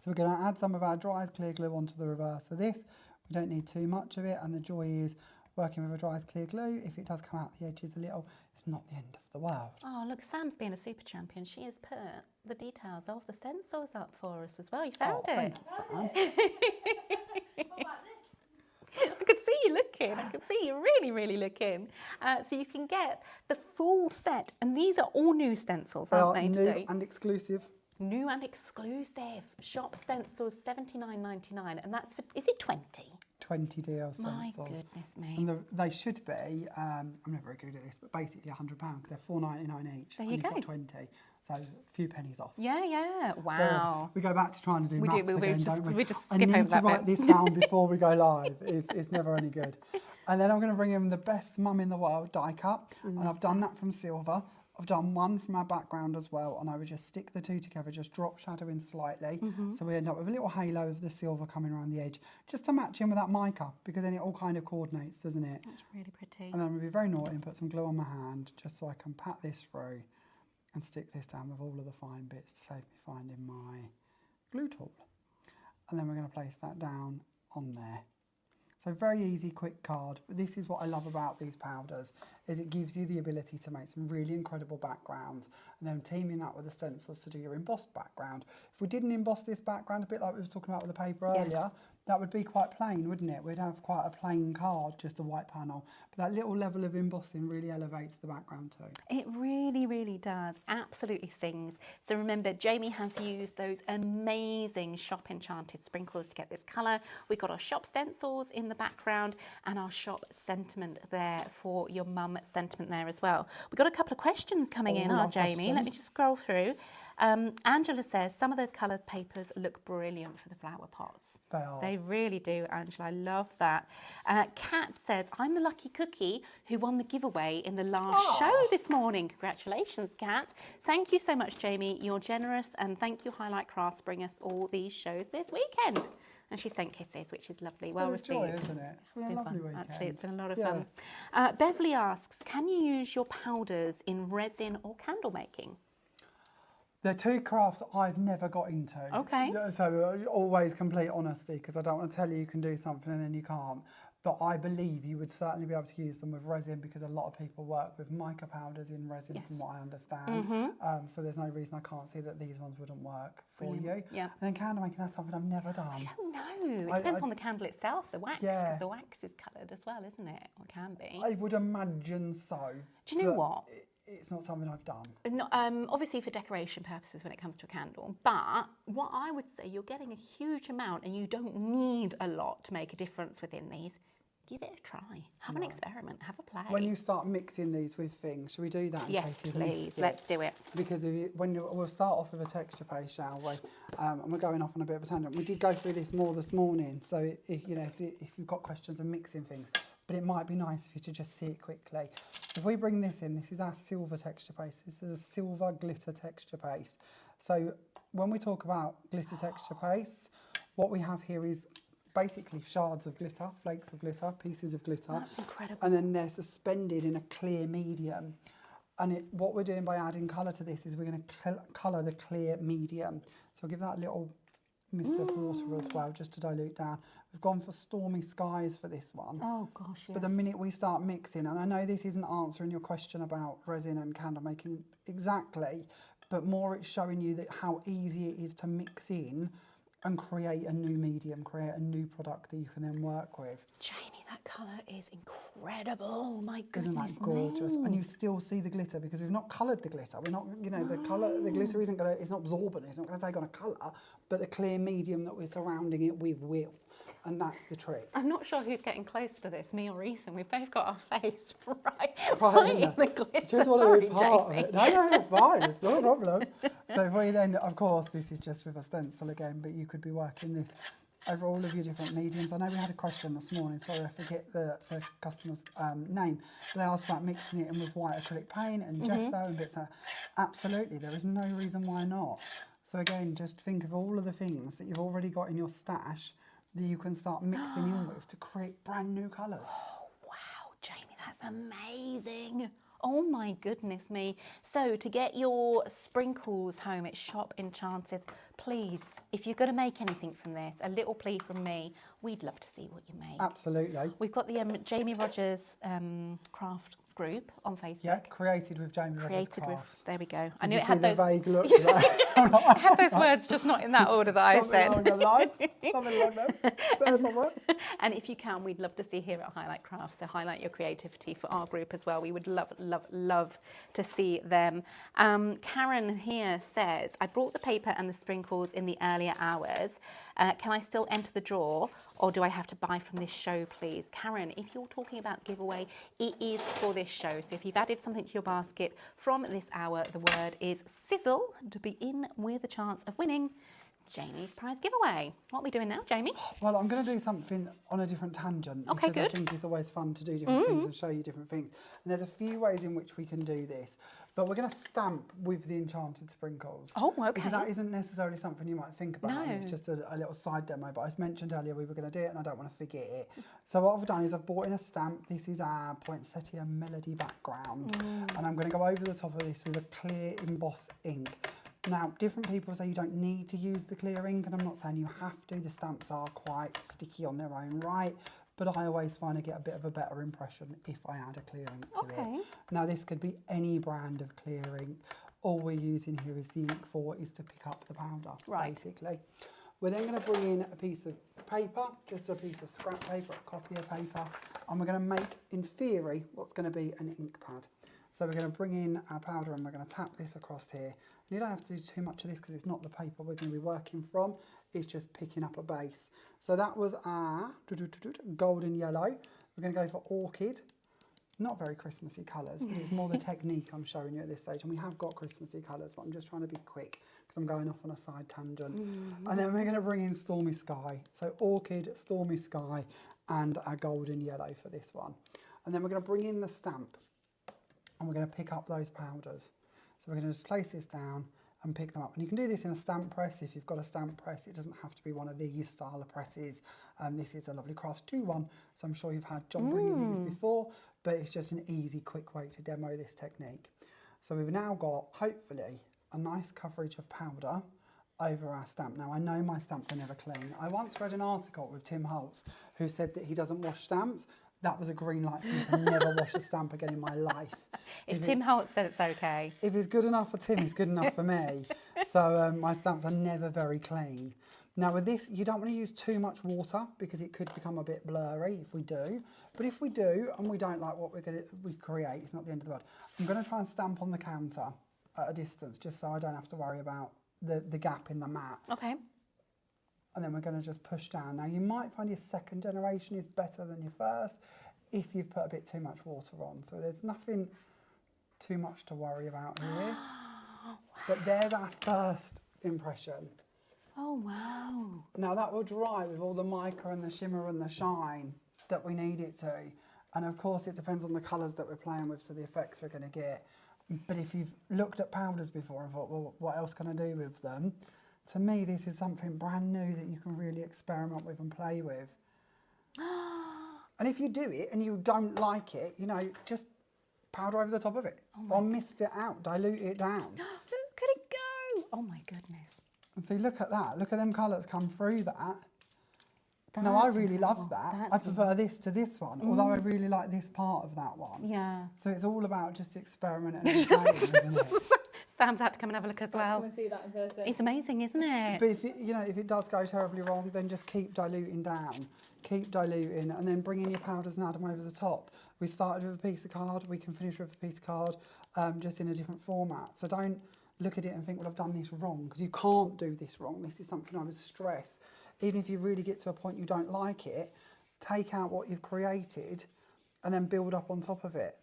S2: So we're going to add some of our dry clear glue onto the reverse of this. We don't need too much of it, and the joy is working with a dry clear glue. If it does come out the edges a little, it's not the end of the world.
S1: Oh, look, Sam's being a super champion. She has put the details of the stencils up for us as well. You found it.
S2: Thank you, Sam.
S1: I could see you looking. looking. I can see you're really, really looking. So you can get the full set, and these are all new stencils, aren't they, today?
S2: New and exclusive.
S1: New and exclusive. Shop stencils, $79.99, and that's for, is it 20?
S2: 20 DL stencils.
S1: My goodness me.
S2: And they should be, I'm not very good at this, but basically £100 because they're $4.99 each.
S1: There you go.
S2: Got 20, so a few pennies off.
S1: Yeah. Wow.
S2: We go back to trying to do maths again, don't we?
S1: We just
S2: I
S1: skip over
S2: need to
S1: that
S2: write
S1: bit.
S2: this down before we go live. It's never any good. And then I'm going to bring in the best mum in the world die cut, and I've done that from silver. I've done one from our background as well, and I would just stick the two together, just drop shadow in slightly, so we end up with a little halo of the silver coming around the edge, just to match in with that mica, because then it all kind of coordinates, doesn't it?
S1: That's really pretty.
S2: And then I'm going to be very naughty and put some glue on my hand, just so I can pat this through and stick this down with all of the fine bits to save me finding my glue tool. And then we're going to place that down on there. So very easy, quick card. But this is what I love about these powders, is it gives you the ability to make some really incredible backgrounds, and then teaming that with the stencils to do your embossed background. If we didn't emboss this background, a bit like we were talking about with the paper earlier, that would be quite plain, wouldn't it? We'd have quite a plain card, just a white panel. But that little level of embossing really elevates the background too.
S1: It really, really does. Absolutely sings. So remember, Jamie has used those amazing Shop Enchanted sprinkles to get this colour. We've got our shop stencils in the background and our shop sentiment there for your mum sentiment there as well. We've got a couple of questions coming in, Jamie. Let me just scroll through. Angela says, some of those coloured papers look brilliant for the flower pots.
S2: They are.
S1: They really do, Angela. I love that. Kat says, I'm the lucky cookie who won the giveaway in the last show this morning. Congratulations, Kat. Thank you so much, Jamie. You're generous, and thank you, Highlight Crafts, bring us all these shows this weekend. And she sent kisses, which is lovely.
S2: It's
S1: well
S2: been
S1: received.
S2: Joy, isn't it? It's been a lovely
S1: fun.
S2: weekend.
S1: Actually, it's been a lot of fun. Beverly asks, can you use your powders in resin or candle making?
S2: They're two crafts I've never got into.
S1: Okay.
S2: So always complete honesty, because I don't want to tell you can do something and then you can't. But I believe you would certainly be able to use them with resin, because a lot of people work with mica powders in resin, from what I understand. So there's no reason I can't see that these ones wouldn't work for you.
S1: Yeah.
S2: And then candle making, that's something I've never done.
S1: I don't know. It depends on the candle itself, the wax, because the wax is coloured as well, isn't it? Or can be.
S2: I would imagine so.
S1: Do you know what?
S2: It's not something I've done.
S1: Not, obviously for decoration purposes when it comes to a candle, but what I would say, you're getting a huge amount and you don't need a lot to make a difference within these. Give it a try. Have an experiment. Have a play.
S2: When you start mixing these with things, should we do that?
S1: Yes, please. Let's do it.
S2: Because we'll start off with a texture paste, shall we? And we're going off on a bit of a tangent. We did go through this more this morning, so if you've got questions of mixing things, but it might be nice for you to just see it quickly. If we bring this in, this is our silver texture paste. This is a silver glitter texture paste. So when we talk about glitter texture paste, what we have here is basically shards of glitter, flakes of glitter, pieces of glitter.
S1: That's incredible.
S2: And then they're suspended in a clear medium. And what we're doing by adding colour to this is we're going to colour the clear medium. So I'll give that a little mist of water as well, just to dilute down. We've gone for stormy skies for this one.
S1: Oh gosh, yes.
S2: But the minute we start mixing, and I know this isn't answering your question about resin and candle making exactly, but more it's showing you that how easy it is to mix in and create a new medium, create a new product that you can then work with.
S1: Jamie, that colour is incredible. My goodness.
S2: Isn't that gorgeous? And you still see the glitter, because we've not coloured the glitter. We're not, the colour, the glitter isn't going to, it's not absorbent, it's not going to take on a colour, but the clear medium that we're surrounding it with will. And that's the trick.
S1: I'm not sure who's getting close to this, me or Ethan. We've both got our face right in the glitter.
S2: Just want to be part
S1: Jamie.
S2: of it. No, fine, it's not a problem. So if we then, of course, this is just with a stencil again, but you could be working this over all of your different mediums. I know we had a question this morning, sorry I forget the customer's name, but they asked about mixing it in with white acrylic paint and gesso and bits of that. Absolutely, there is no reason why not. So again, just think of all of the things that you've already got in your stash that you can start mixing in with to create brand new colours.
S1: Oh, wow, Jamie, that's amazing. Oh my goodness me. So to get your sprinkles home at Shop Enchanted, please, if you're going to make anything from this, a little plea from me, we'd love to see what you make.
S2: Absolutely.
S1: We've got the Jamie Rodgers craft group on Facebook.
S2: Yeah, created with Jamie Rodgers Crafts.
S1: There we go.
S2: I knew it had those vague looks.
S1: I had those words, just not in that order that I said.
S2: Something along the lines. Something along them.
S1: And if you can, we'd love to see here at Highlight Crafts. So highlight your creativity for our group as well. We would love, love, love to see them. Karen here says, I brought the paper and the sprinkles in the earlier hours. Can I still enter the draw, or do I have to buy from this show, please? Karen, if you're talking about giveaway, it is for this show. So if you've added something to your basket from this hour, the word is sizzle to be in with a chance of winning Jamie's prize giveaway. What are we doing now, Jamie?
S2: Well, I'm going to do something on a different tangent.
S1: Okay,
S2: because I think it's always fun to do different things and show you different things. And there's a few ways in which we can do this. But we're going to stamp with the enchanted sprinkles.
S1: Oh, okay.
S2: Because that isn't necessarily something you might think about.
S1: No.
S2: And it's just a little side demo. But as mentioned earlier, we were going to do it and I don't want to forget it. So what I've done is I've bought in a stamp. This is our Poinsettia Melody background. And I'm going to go over the top of this with a clear emboss ink. Now, different people say you don't need to use the clear ink, and I'm not saying you have to. The stamps are quite sticky on their own right, but I always find I get a bit of a better impression if I add a clear ink to it. Now, this could be any brand of clear ink. All we're using here is the ink for is to pick up the powder, basically. We're then going to bring in a piece of paper, just a piece of scrap paper, a copy of paper, and we're going to make, in theory, what's going to be an ink pad. So we're going to bring in our powder and we're going to tap this across here. You don't have to do too much of this because it's not the paper we're going to be working from. It's just picking up a base. So that was our golden yellow. We're going to go for orchid. Not very Christmassy colours, but it's more the technique I'm showing you at this stage. And we have got Christmassy colours, but I'm just trying to be quick because I'm going off on a side tangent. And then we're going to bring in Stormy Sky. So orchid, Stormy Sky, and our golden yellow for this one. And then we're going to bring in the stamp and we're going to pick up those powders. So we're going to just place this down and pick them up. And you can do this in a stamp press if you've got a stamp press. It doesn't have to be one of these style of presses. This is a lovely Crafts 2 one, so I'm sure you've had John bring you these before, but it's just an easy, quick way to demo this technique. So we've now got, hopefully, a nice coverage of powder over our stamp. Now, I know my stamps are never clean. I once read an article with Tim Holtz who said that he doesn't wash stamps. That was a green light for me to never wash a stamp again in my life.
S1: If Tim Holtz said it's okay.
S2: If it's good enough for Tim, it's good enough for me. So my stamps are never very clean. Now with this, you don't want to use too much water because it could become a bit blurry if we do. But if we do, and we don't like what we create, it's not the end of the world. I'm going to try and stamp on the counter at a distance just so I don't have to worry about the gap in the mat.
S1: Okay.
S2: And then we're going to just push down. Now you might find your second generation is better than your first if you've put a bit too much water on. So there's nothing too much to worry about here.
S1: Wow.
S2: But there's our first impression.
S1: Oh, wow.
S2: Now that will dry with all the mica and the shimmer and the shine that we need it to. And of course it depends on the colours that we're playing with, so the effects we're going to get. But if you've looked at powders before and thought, well, what else can I do with them? To me, this is something brand new that you can really experiment with and play with. And if you do it and you don't like it, you know, just powder over the top of it. Or mist it out, dilute it down.
S1: Look at it go. Oh my goodness.
S2: And so look at that. Look at them colours come through that. No, I really love that. I prefer this to this one, although I really like this part of that one.
S1: Yeah.
S2: So it's all about just experimenting and playing, isn't it?
S1: Sam's had to come and have a look as well.
S3: Come and see that in person.
S1: It's amazing, isn't it?
S2: But if it does go terribly wrong, then just keep diluting down. Keep diluting and then bring in your powders and add them over the top. We started with a piece of card, we can finish with a piece of card, just in a different format. So don't look at it and think, well, I've done this wrong, because you can't do this wrong. This is something I would stress. Even if you really get to a point you don't like it, take out what you've created and then build up on top of it.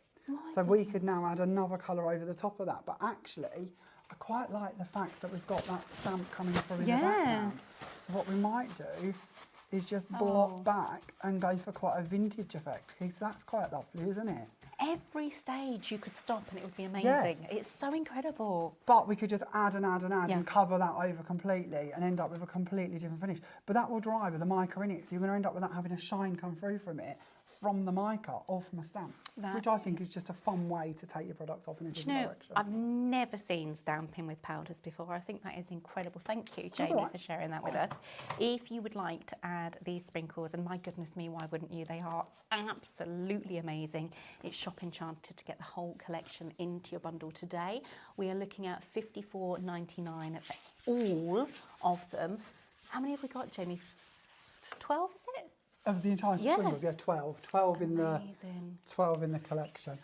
S2: So we could now add another colour over the top of that. But actually, I quite like the fact that we've got that stamp coming through in the background. So what we might do is just block back and go for quite a vintage effect. Because that's quite lovely, isn't it?
S1: Every stage you could stop and it would be amazing.
S2: Yeah.
S1: It's so incredible.
S2: But we could just add and add and add and cover that over completely and end up with a completely different finish. But that will dry with the mica in it, so you're going to end up with that having a shine come through from it, from the mica or from a stamp, which I think is just a fun way to take your products off in a different direction.
S1: I've never seen stamping with powders before. I think that is incredible. Thank you, Jamie, for sharing that with us. If you would like to add had these sprinkles, and my goodness me, why wouldn't you? They are absolutely amazing. It's Shop Enchanted to get the whole collection into your bundle today. We are looking at $54.99 for all of them. How many have we got, Jamie? 12, is it?
S2: Of the entire sprinkles, yeah, 12. 12 in the collection.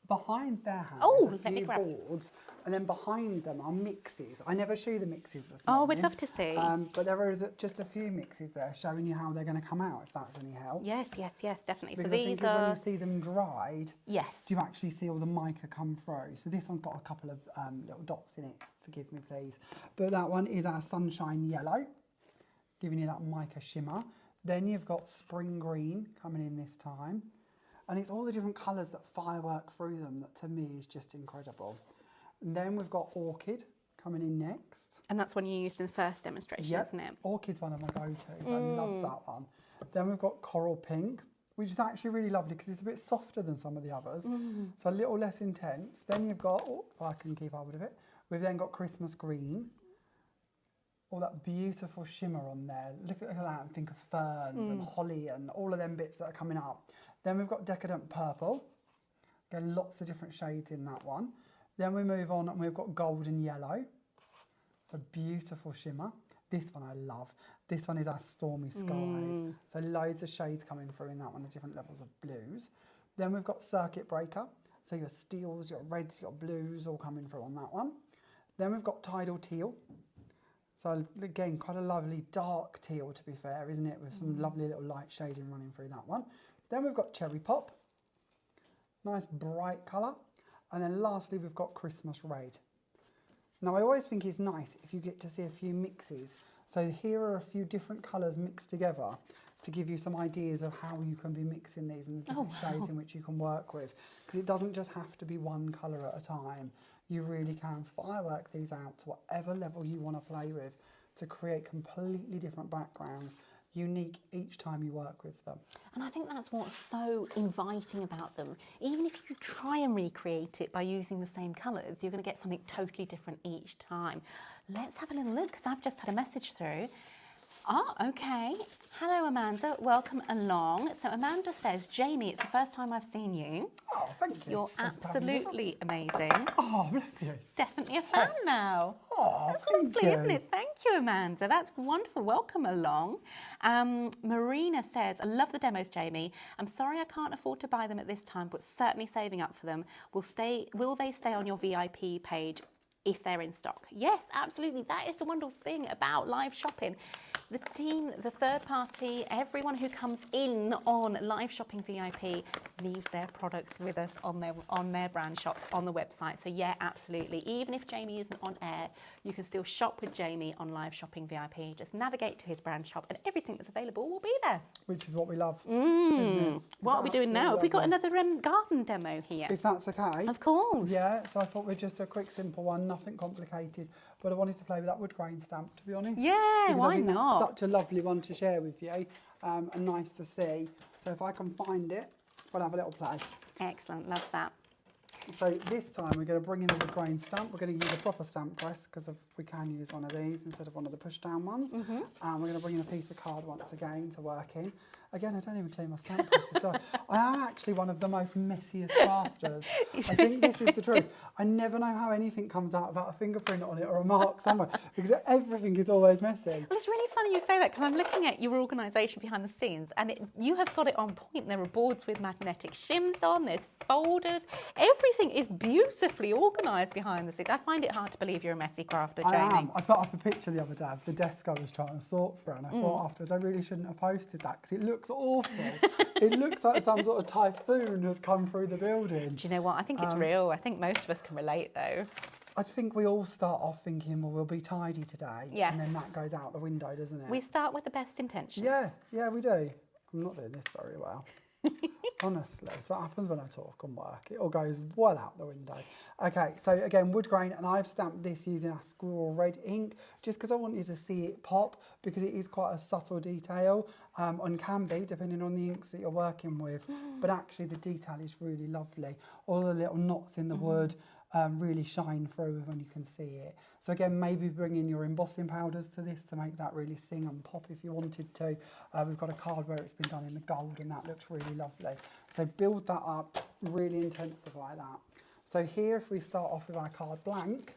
S2: Behind there are a few boards, and then behind them are mixes. I never show you the mixes this morning.
S1: Oh, we'd love to see.
S2: But there is just a few mixes there showing you how they're going to come out, if that's any help.
S1: Yes, definitely.
S2: Because
S1: so
S2: I think when you see them dried,
S1: yes,
S2: do you actually see all the mica come through? So this one's got a couple of little dots in it, forgive me please. But that one is our Sunshine Yellow, giving you that mica shimmer. Then you've got Spring Green coming in this time. And it's all the different colours that firework through them that to me is just incredible. And then we've got Orchid coming in next.
S1: And that's one you used in the first demonstration, isn't it?
S2: Orchid's one of my go-tos. I love that one. Then we've got Coral Pink, which is actually really lovely because it's a bit softer than some of the others. So a little less intense. Then you've got, if I can keep hold of it, we've then got Christmas Green. All that beautiful shimmer on there. Look at that and think of ferns and holly and all of them bits that are coming up. Then we've got Decadent Purple. Again, lots of different shades in that one. Then we move on and we've got Golden Yellow. It's a beautiful shimmer. This one I love. This one is our Stormy Skies. So loads of shades coming through in that one, of different levels of blues. Then we've got Circuit Breaker. So your steels, your reds, your blues, all coming through on that one. Then we've got Tidal Teal. So again, quite a lovely dark teal, to be fair, isn't it? With some lovely little light shading running through that one. Then we've got Cherry Pop. Nice bright colour. And then lastly, we've got Christmas Red. Now, I always think it's nice if you get to see a few mixes. So here are a few different colours mixed together to give you some ideas of how you can be mixing these and the different shades in which you can work with. Because it doesn't just have to be one colour at a time. You really can firework these out to whatever level you want to play with to create completely different backgrounds, unique each time you work with them.
S1: And I think that's what's so inviting about them. Even if you try and recreate it by using the same colours, you're going to get something totally different each time. Let's have a little look, because I've just had a message through. Oh, okay. Hello, Amanda. Welcome along. So Amanda says, Jamie, it's the first time I've seen you.
S2: Oh, thank you.
S1: You're absolutely amazing.
S2: Oh, bless you.
S1: Definitely a fan now.
S2: Oh,
S1: That's
S2: thank
S1: lovely,
S2: you.
S1: isn't it? Thank you, Amanda. That's wonderful. Welcome along. Marina says, I love the demos, Jamie. I'm sorry I can't afford to buy them at this time, but certainly saving up for them. Will they stay on your VIP page if they're in stock? Yes, absolutely. That is the wonderful thing about live shopping. The team, the third party, everyone who comes in on Live Shopping VIP leaves their products with us on their brand shops on the website. So yeah, absolutely. Even if Jamie isn't on air, you can still shop with Jamie on Live Shopping VIP. Just navigate to his brand shop and everything that's available will be there.
S2: Which is what we love. Isn't it?
S1: What are we doing now? Have we got another garden demo here?
S2: If that's okay.
S1: Of course.
S2: Yeah, so I thought we'd just do a quick, simple one, nothing complicated. But I wanted to play with that wood grain stamp, to be honest.
S1: Yeah,
S2: because
S1: why
S2: I think
S1: not?
S2: That's such a lovely one to share with you and nice to see. So if I can find it, we'll have a little play.
S1: Excellent, love that.
S2: So this time we're going to bring in the wood grain stamp. We're going to use a proper stamp press because we can use one of these instead of one of the push down ones. And we're going to bring in a piece of card once again to work in. Again, I don't even clean my stamp presses. So I am actually one of the most messiest crafters. I think this is the truth. I never know how anything comes out without a fingerprint on it or a mark somewhere because everything is always messy.
S1: Well, it's really funny you say that because I'm looking at your organisation behind the scenes and you have got it on point. There are boards with magnetic shims on, there's folders. Everything is beautifully organised behind the scenes. I find it hard to believe you're a messy crafter, Jamie.
S2: I am. I put up a picture the other day of the desk I was trying to sort through and I thought afterwards I really shouldn't have posted that because it looks awful. It looks like some sort of typhoon had come through the building.
S1: Do you know what? I think it's real. I think most of us can relate though.
S2: I think we all start off thinking, well, we'll be tidy today.
S1: Yes.
S2: And then that goes out the window, doesn't it?
S1: We start with the best intentions.
S2: Yeah, we do. I'm not doing this very well. Honestly, it's what happens when I talk and work. It all goes well out the window. Okay, so again, wood grain, and I've stamped this using our squirrel red ink just because I want you to see it pop because it is quite a subtle detail and can be depending on the inks that you're working with. But actually the detail is really lovely. All the little knots in the wood, really shine through when you can see it. So again, maybe bring in your embossing powders to this to make that really sing and pop if you wanted to. We've got a card where it's been done in the gold and that looks really lovely. So build that up, really intensify that. So here, if we start off with our card blank,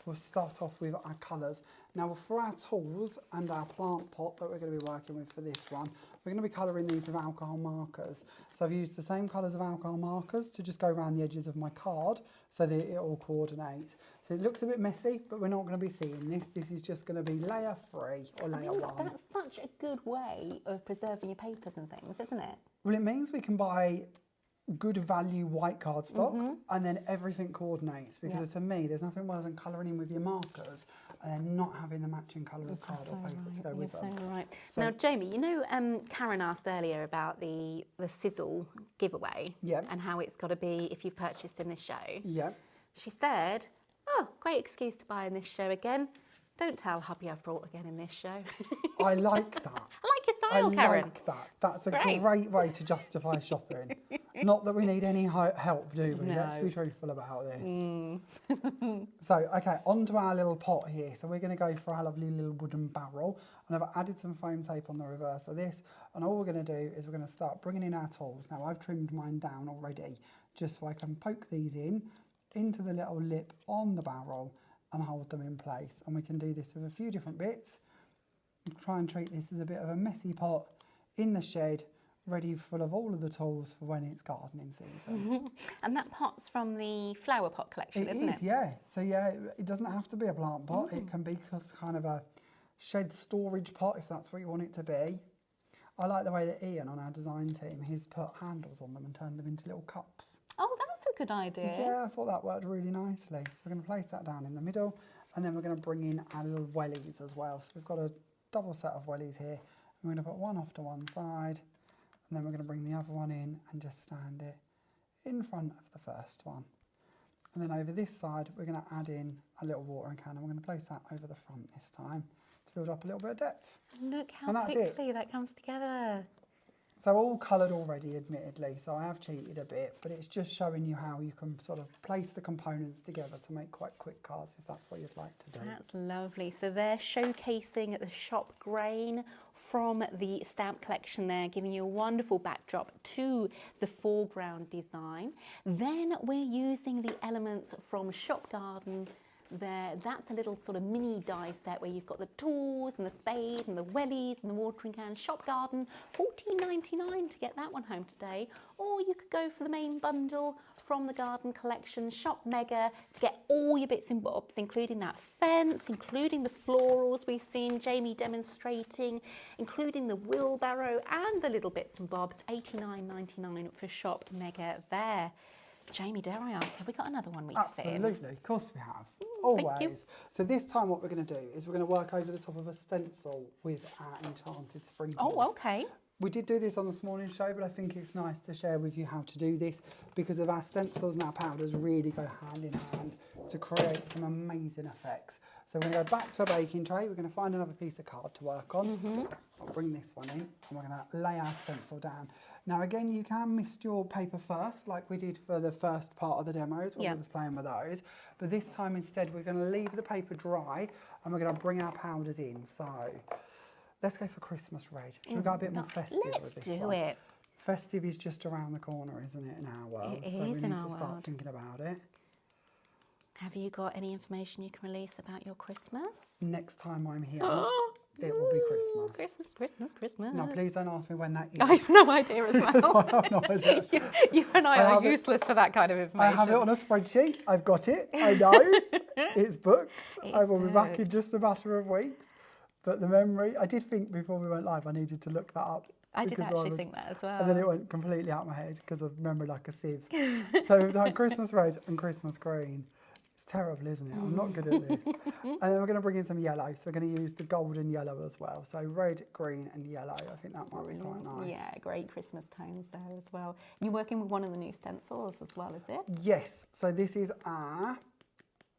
S2: we'll start off with our colours. Now for our tools and our plant pot that we're going to be working with for this one, we're going to be colouring these with alcohol markers. So I've used the same colours of alcohol markers to just go around the edges of my card so that it all coordinates. So it looks a bit messy, but we're not going to be seeing this. This is just going to be layer 3 or layer 1.
S1: That's such a good way of preserving your papers and things, isn't it?
S2: Well, it means we can buy good value white cardstock and then everything coordinates, because to me there's nothing worse than colouring in with your markers and then not having the matching colour of card or paper to go with them.
S1: So right. So, now Jamie, you know Karen asked earlier about the sizzle giveaway and how it's got to be if you've purchased in this show. Yeah. She said, oh, great excuse to buy in this show again. Don't tell hubby I've brought again in this show.
S2: I like that.
S1: I like your style, Karen.
S2: I like that. That's a great way to justify shopping. Not that we need any help, do we? No. Let's be truthful about this. So, okay, onto our little pot here. So we're going to go for our lovely little wooden barrel. And I've added some foam tape on the reverse of this. And all we're going to do is we're going to start bringing in our tools. Now, I've trimmed mine down already, just so I can poke these into the little lip on the barrel and hold them in place. And we can do this with a few different bits. Try and treat this as a bit of a messy pot in the shed, ready full of all of the tools for when it's gardening season.
S1: And that pot's from the flower pot collection, isn't it?
S2: It is, yeah. So yeah, it doesn't have to be a plant pot. It can be kind of a shed storage pot if that's what you want it to be. I like the way that Ian on our design team, he's put handles on them and turned them into little cups.
S1: Oh, that's a good idea.
S2: Yeah, I thought that worked really nicely. So we're going to place that down in the middle, and then we're going to bring in our little wellies as well. So we've got a double set of wellies here. We're going to put one off to one side, and then we're going to bring the other one in and just stand it in front of the first one. And then over this side, we're going to add in a little watering can, and we're going to place that over the front this time to build up a little bit of depth.
S1: Look how quickly that comes together.
S2: So all coloured already, admittedly, so I have cheated a bit, but it's just showing you how you can sort of place the components together to make quite quick cards if that's what you'd like to do.
S1: That's lovely. So they're showcasing the shop grain from the stamp collection there, giving you a wonderful backdrop to the foreground design. Then we're using the elements from Shop Garden there. That's a little sort of mini die set where you've got the tools and the spade and the wellies and the watering can. Shop Garden, $14.99 to get that one home today. Or you could go for the main bundle from the garden collection, Shop Mega, to get all your bits and bobs, including that fence, including the florals we've seen Jamie demonstrating, including the wheelbarrow and the little bits and bobs. $89.99 for Shop Mega there. Jamie, dare I ask, have we got another one we can fit in?
S2: Absolutely, of course we have. Always. So this time what we're going to do is we're going to work over the top of a stencil with our enchanted sprinkles.
S1: Oh, okay.
S2: We did do this on this morning's show, but I think it's nice to share with you how to do this because of our stencils and our powders really go hand in hand to create some amazing effects. So we're going to go back to a baking tray. We're going to find another piece of card to work on. I'll bring this one in and we're going to lay our stencil down. Now again, you can mist your paper first, like we did for the first part of the demos when we was playing with those. But this time instead, we're going to leave the paper dry and we're going to bring our powders in. So let's go for Christmas red. Should we go a bit more festive with this one?
S1: Let's do it.
S2: Festive is just around the corner, isn't it, in our world?
S1: It
S2: so
S1: is
S2: we
S1: in
S2: need
S1: our
S2: to start
S1: world.
S2: thinking about it.
S1: Have you got any information you can release about your Christmas?
S2: Next time I'm here, it will be Christmas.
S1: Christmas.
S2: Now, please don't ask me when that is.
S1: I have no idea as well.
S2: I have no idea.
S1: you and I are useless for that kind of information.
S2: I have it on a spreadsheet. I've got it. I know. It's booked. I will be back in just a matter of weeks. But the memory, I did think before we went live, I needed to look that up.
S1: I did actually think that as well.
S2: And then it went completely out of my head because of memory like a sieve. So we've done Christmas red and Christmas green. It's terrible, isn't it? I'm not good at this. And then we're going to bring in some yellow. So we're going to use the golden yellow as well. So red, green and yellow. I think that might be quite nice.
S1: Yeah, great Christmas tones there as well. You're working with one of the new stencils as well, is it?
S2: Yes. So this is our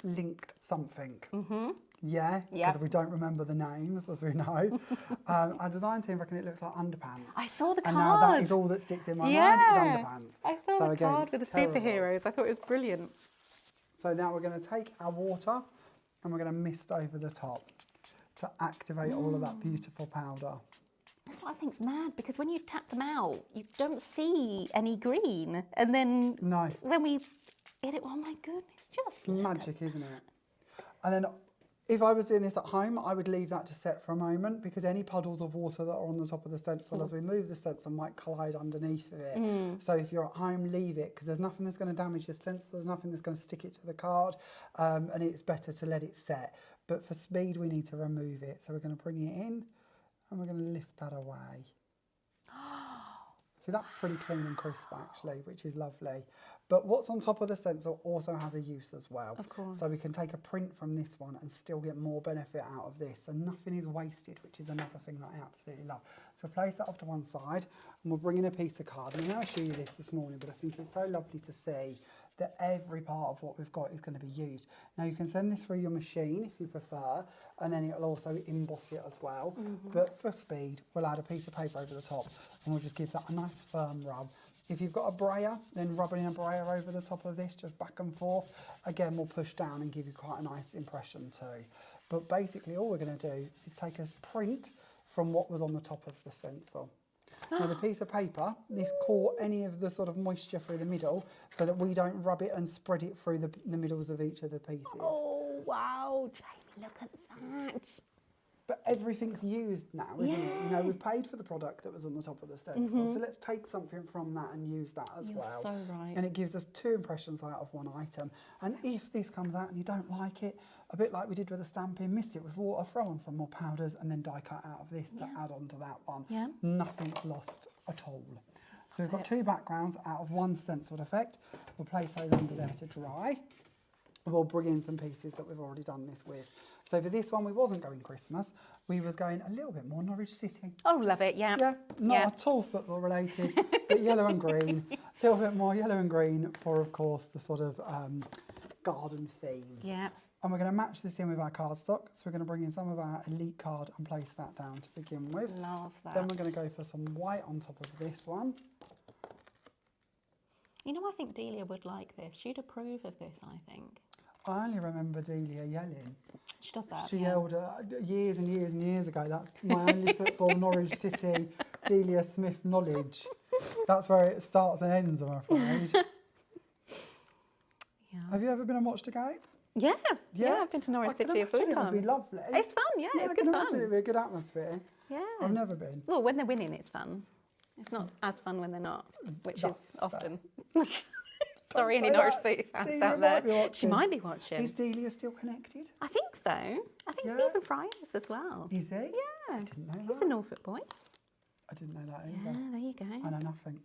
S2: linked something. Yeah, because we don't remember the names, as we know. Our design team reckon it looks like underpants.
S1: I saw the card.
S2: And now that is all that sticks in my mind, is underpants.
S1: I saw the card with the superheroes. I thought it was brilliant.
S2: So now we're going to take our water and we're going to mist over the top to activate all of that beautiful powder.
S1: That's what I think's mad, because when you tap them out, you don't see any green. And then when we hit it, oh my goodness, just
S2: magic, isn't it? And then if I was doing this at home, I would leave that to set for a moment, because any puddles of water that are on the top of the stencil, as we move the stencil, might collide underneath of it. So if you're at home, leave it, because there's nothing that's going to damage your stencil, there's nothing that's going to stick it to the card, and it's better to let it set. But for speed, we need to remove it. So we're going to bring it in, and we're going to lift that away. See, that's pretty clean and crisp, actually, which is lovely. But what's on top of the stencil also has a use as well.
S1: Of course.
S2: So we can take a print from this one and still get more benefit out of this. So nothing is wasted, which is another thing that I absolutely love. So we'll place that off to one side, and we'll bring in a piece of card. And I'll show you this morning, but I think it's so lovely to see that every part of what we've got is going to be used. Now you can send this through your machine if you prefer, and then it'll also emboss it as well. But for speed, we'll add a piece of paper over the top, and we'll just give that a nice firm rub. If you've got a brayer, then rubbing a brayer over the top of this, just back and forth, again, will push down and give you quite a nice impression too. But basically all we're going to do is take a print from what was on the top of the stencil. Now the piece of paper, this caught any of the sort of moisture through the middle, so that we don't rub it and spread it through the middles of each of the pieces.
S1: Oh, wow, Jamie, look at that.
S2: But everything's used now, isn't it? You know, we've paid for the product that was on the top of the stencil, so let's take something from that and use that as well.
S1: You're so right.
S2: And it gives us 2 impressions out of one item. And if this comes out and you don't like it, a bit like we did with the stamping, mist it with water, throw on some more powders, and then die cut out of this to add on to that one. Nothing's lost at all. So we've got 2 backgrounds out of 1 stenciled effect. We'll place those under there to dry. We'll bring in some pieces that we've already done this with. So for this one, we wasn't going Christmas. We was going a little bit more Norwich City.
S1: Oh, love it, yeah.
S2: Yeah, not at all football related, but yellow and green. A little bit more yellow and green for, of course, the sort of garden theme.
S1: Yeah.
S2: And we're going to match this in with our cardstock. So we're going to bring in some of our Elite card and place that down to begin with.
S1: Love that.
S2: Then we're going to go for some white on top of this one.
S1: You know, I think Delia would like this. She'd approve of this, I think.
S2: I only remember Delia yelling.
S1: She does that.
S2: She yelled years and years and years ago. That's my only football Norwich City Delia Smith knowledge. That's where it starts and ends, I'm afraid. Have you ever been and watched a game?
S1: Yeah, I've been to Norwich City a few times.
S2: It would be lovely.
S1: It's fun, it's good fun.
S2: I can imagine it would be a good atmosphere.
S1: Yeah.
S2: I've never been.
S1: Well, when they're winning, it's fun. It's not as fun when they're not, which is often. Sorry, any Norwich City fans out there. She might be watching.
S2: Is Delia still connected?
S1: I think so. I think Stephen Fry is as well.
S2: Is he?
S1: Yeah.
S2: I didn't know that.
S1: He's a Norfolk boy.
S2: I didn't know that either.
S1: Yeah, there you go.
S2: I know nothing.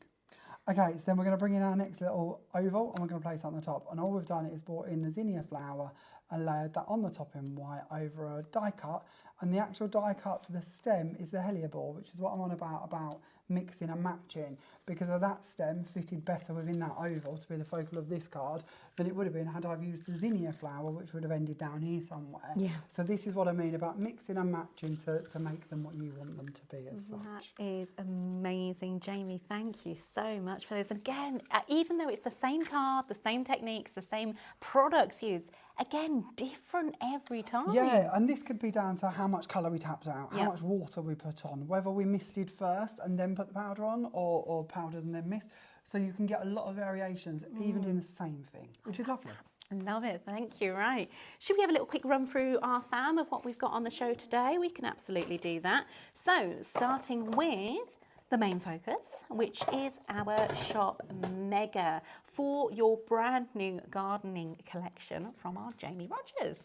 S2: Okay, so then we're going to bring in our next little oval and we're going to place that on the top. And all we've done is brought in the zinnia flower and layered that on the top in white over a die cut. And the actual die cut for the stem is the hellebore, which is what I'm on about mixing and matching, because of that stem fitted better within that oval to be the focal of this card than it would have been had I've used the zinnia flower, which would have ended down here somewhere. Yeah. So this is what I mean about mixing and matching to make them what you want them to be as such.
S1: That is amazing, Jamie. Thank you so much for this. Again, even though it's the same card, the same techniques, the same products used, again, different every time.
S2: Yeah, and this could be down to how much colour we tapped out, how much water we put on, whether we misted first and then put the powder on, or powdered and then mist. So you can get a lot of variations, even in the same thing, which is lovely.
S1: Love it, thank you. Right, should we have a little quick run through our Sam of what we've got on the show today? We can absolutely do that. So, starting with the main focus, which is our Shop Mega for your brand new gardening collection from our Jamie Rodgers.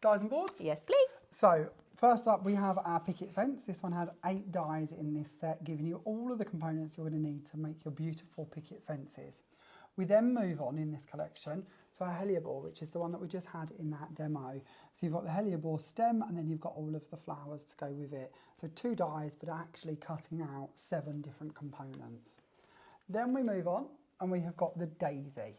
S2: Dies and boards?
S1: Yes, please.
S2: So, first up we have our picket fence. This one has 8 dies in this set, giving you all of the components you're going to need to make your beautiful picket fences. We then move on in this collection to our hellebore, which is the one that we just had in that demo. So you've got the hellebore stem and then you've got all of the flowers to go with it. So 2 dies, but actually cutting out 7 different components. Then we move on and we have got the daisy.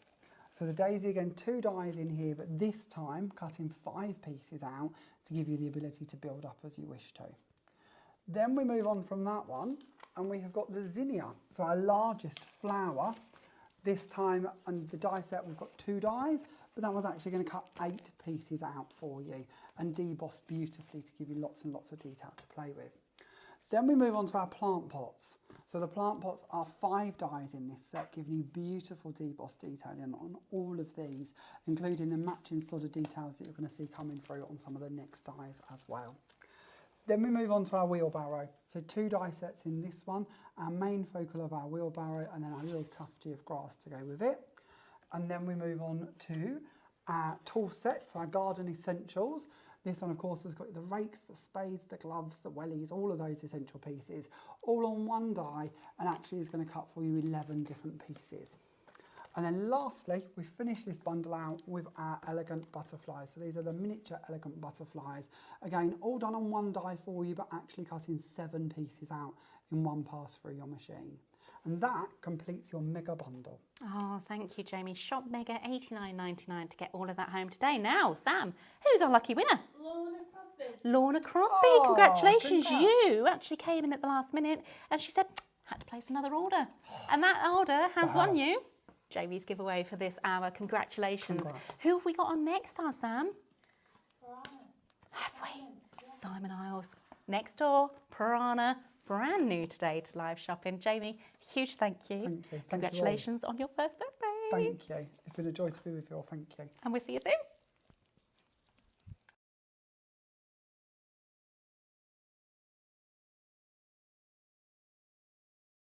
S2: So the daisy, again, 2 dies in here, but this time cutting 5 pieces out to give you the ability to build up as you wish to. Then we move on from that one and we have got the zinnia, so our largest flower. This time, on the die set, we've got 2 dies, but that was actually going to cut 8 pieces out for you and deboss beautifully to give you lots and lots of detail to play with. Then we move on to our plant pots. So the plant pots are 5 dies in this set, giving you beautiful deboss detailing on all of these, including the matching sort of details that you're going to see coming through on some of the next dies as well. Then we move on to our wheelbarrow. So 2 die sets in this one, our main focal of our wheelbarrow, and then our little tufty of grass to go with it. And then we move on to our tool sets, our garden essentials. This one, of course, has got the rakes, the spades, the gloves, the wellies, all of those essential pieces, all on one die, and actually is going to cut for you 11 different pieces. And then lastly, we finish this bundle out with our elegant butterflies. So these are the miniature elegant butterflies. Again, all done on one die for you, but actually cutting 7 pieces out in one pass through your machine. And that completes your mega bundle.
S1: Oh, thank you, Jamie. Shop mega $89.99 to get all of that home today. Now, Sam, who's our lucky winner?
S3: Lorna Crosby.
S1: Lorna Crosby.
S2: Oh,
S1: Congratulations.
S2: congrats.
S1: You actually came in at the last minute and she said, had to place another order. And that order has won you Jamie's giveaway for this hour. Congratulations.
S2: Congrats.
S1: Who have we got on next, our Sam?
S3: Piranha.
S1: Have we? Simon Isles. Next door, Piranha. Brand new today to live shopping. Jamie, huge thank you.
S2: Thank you.
S1: Congratulations on your first birthday.
S2: Thank you. It's been a joy to be with you all. Thank you.
S1: And we'll see you soon.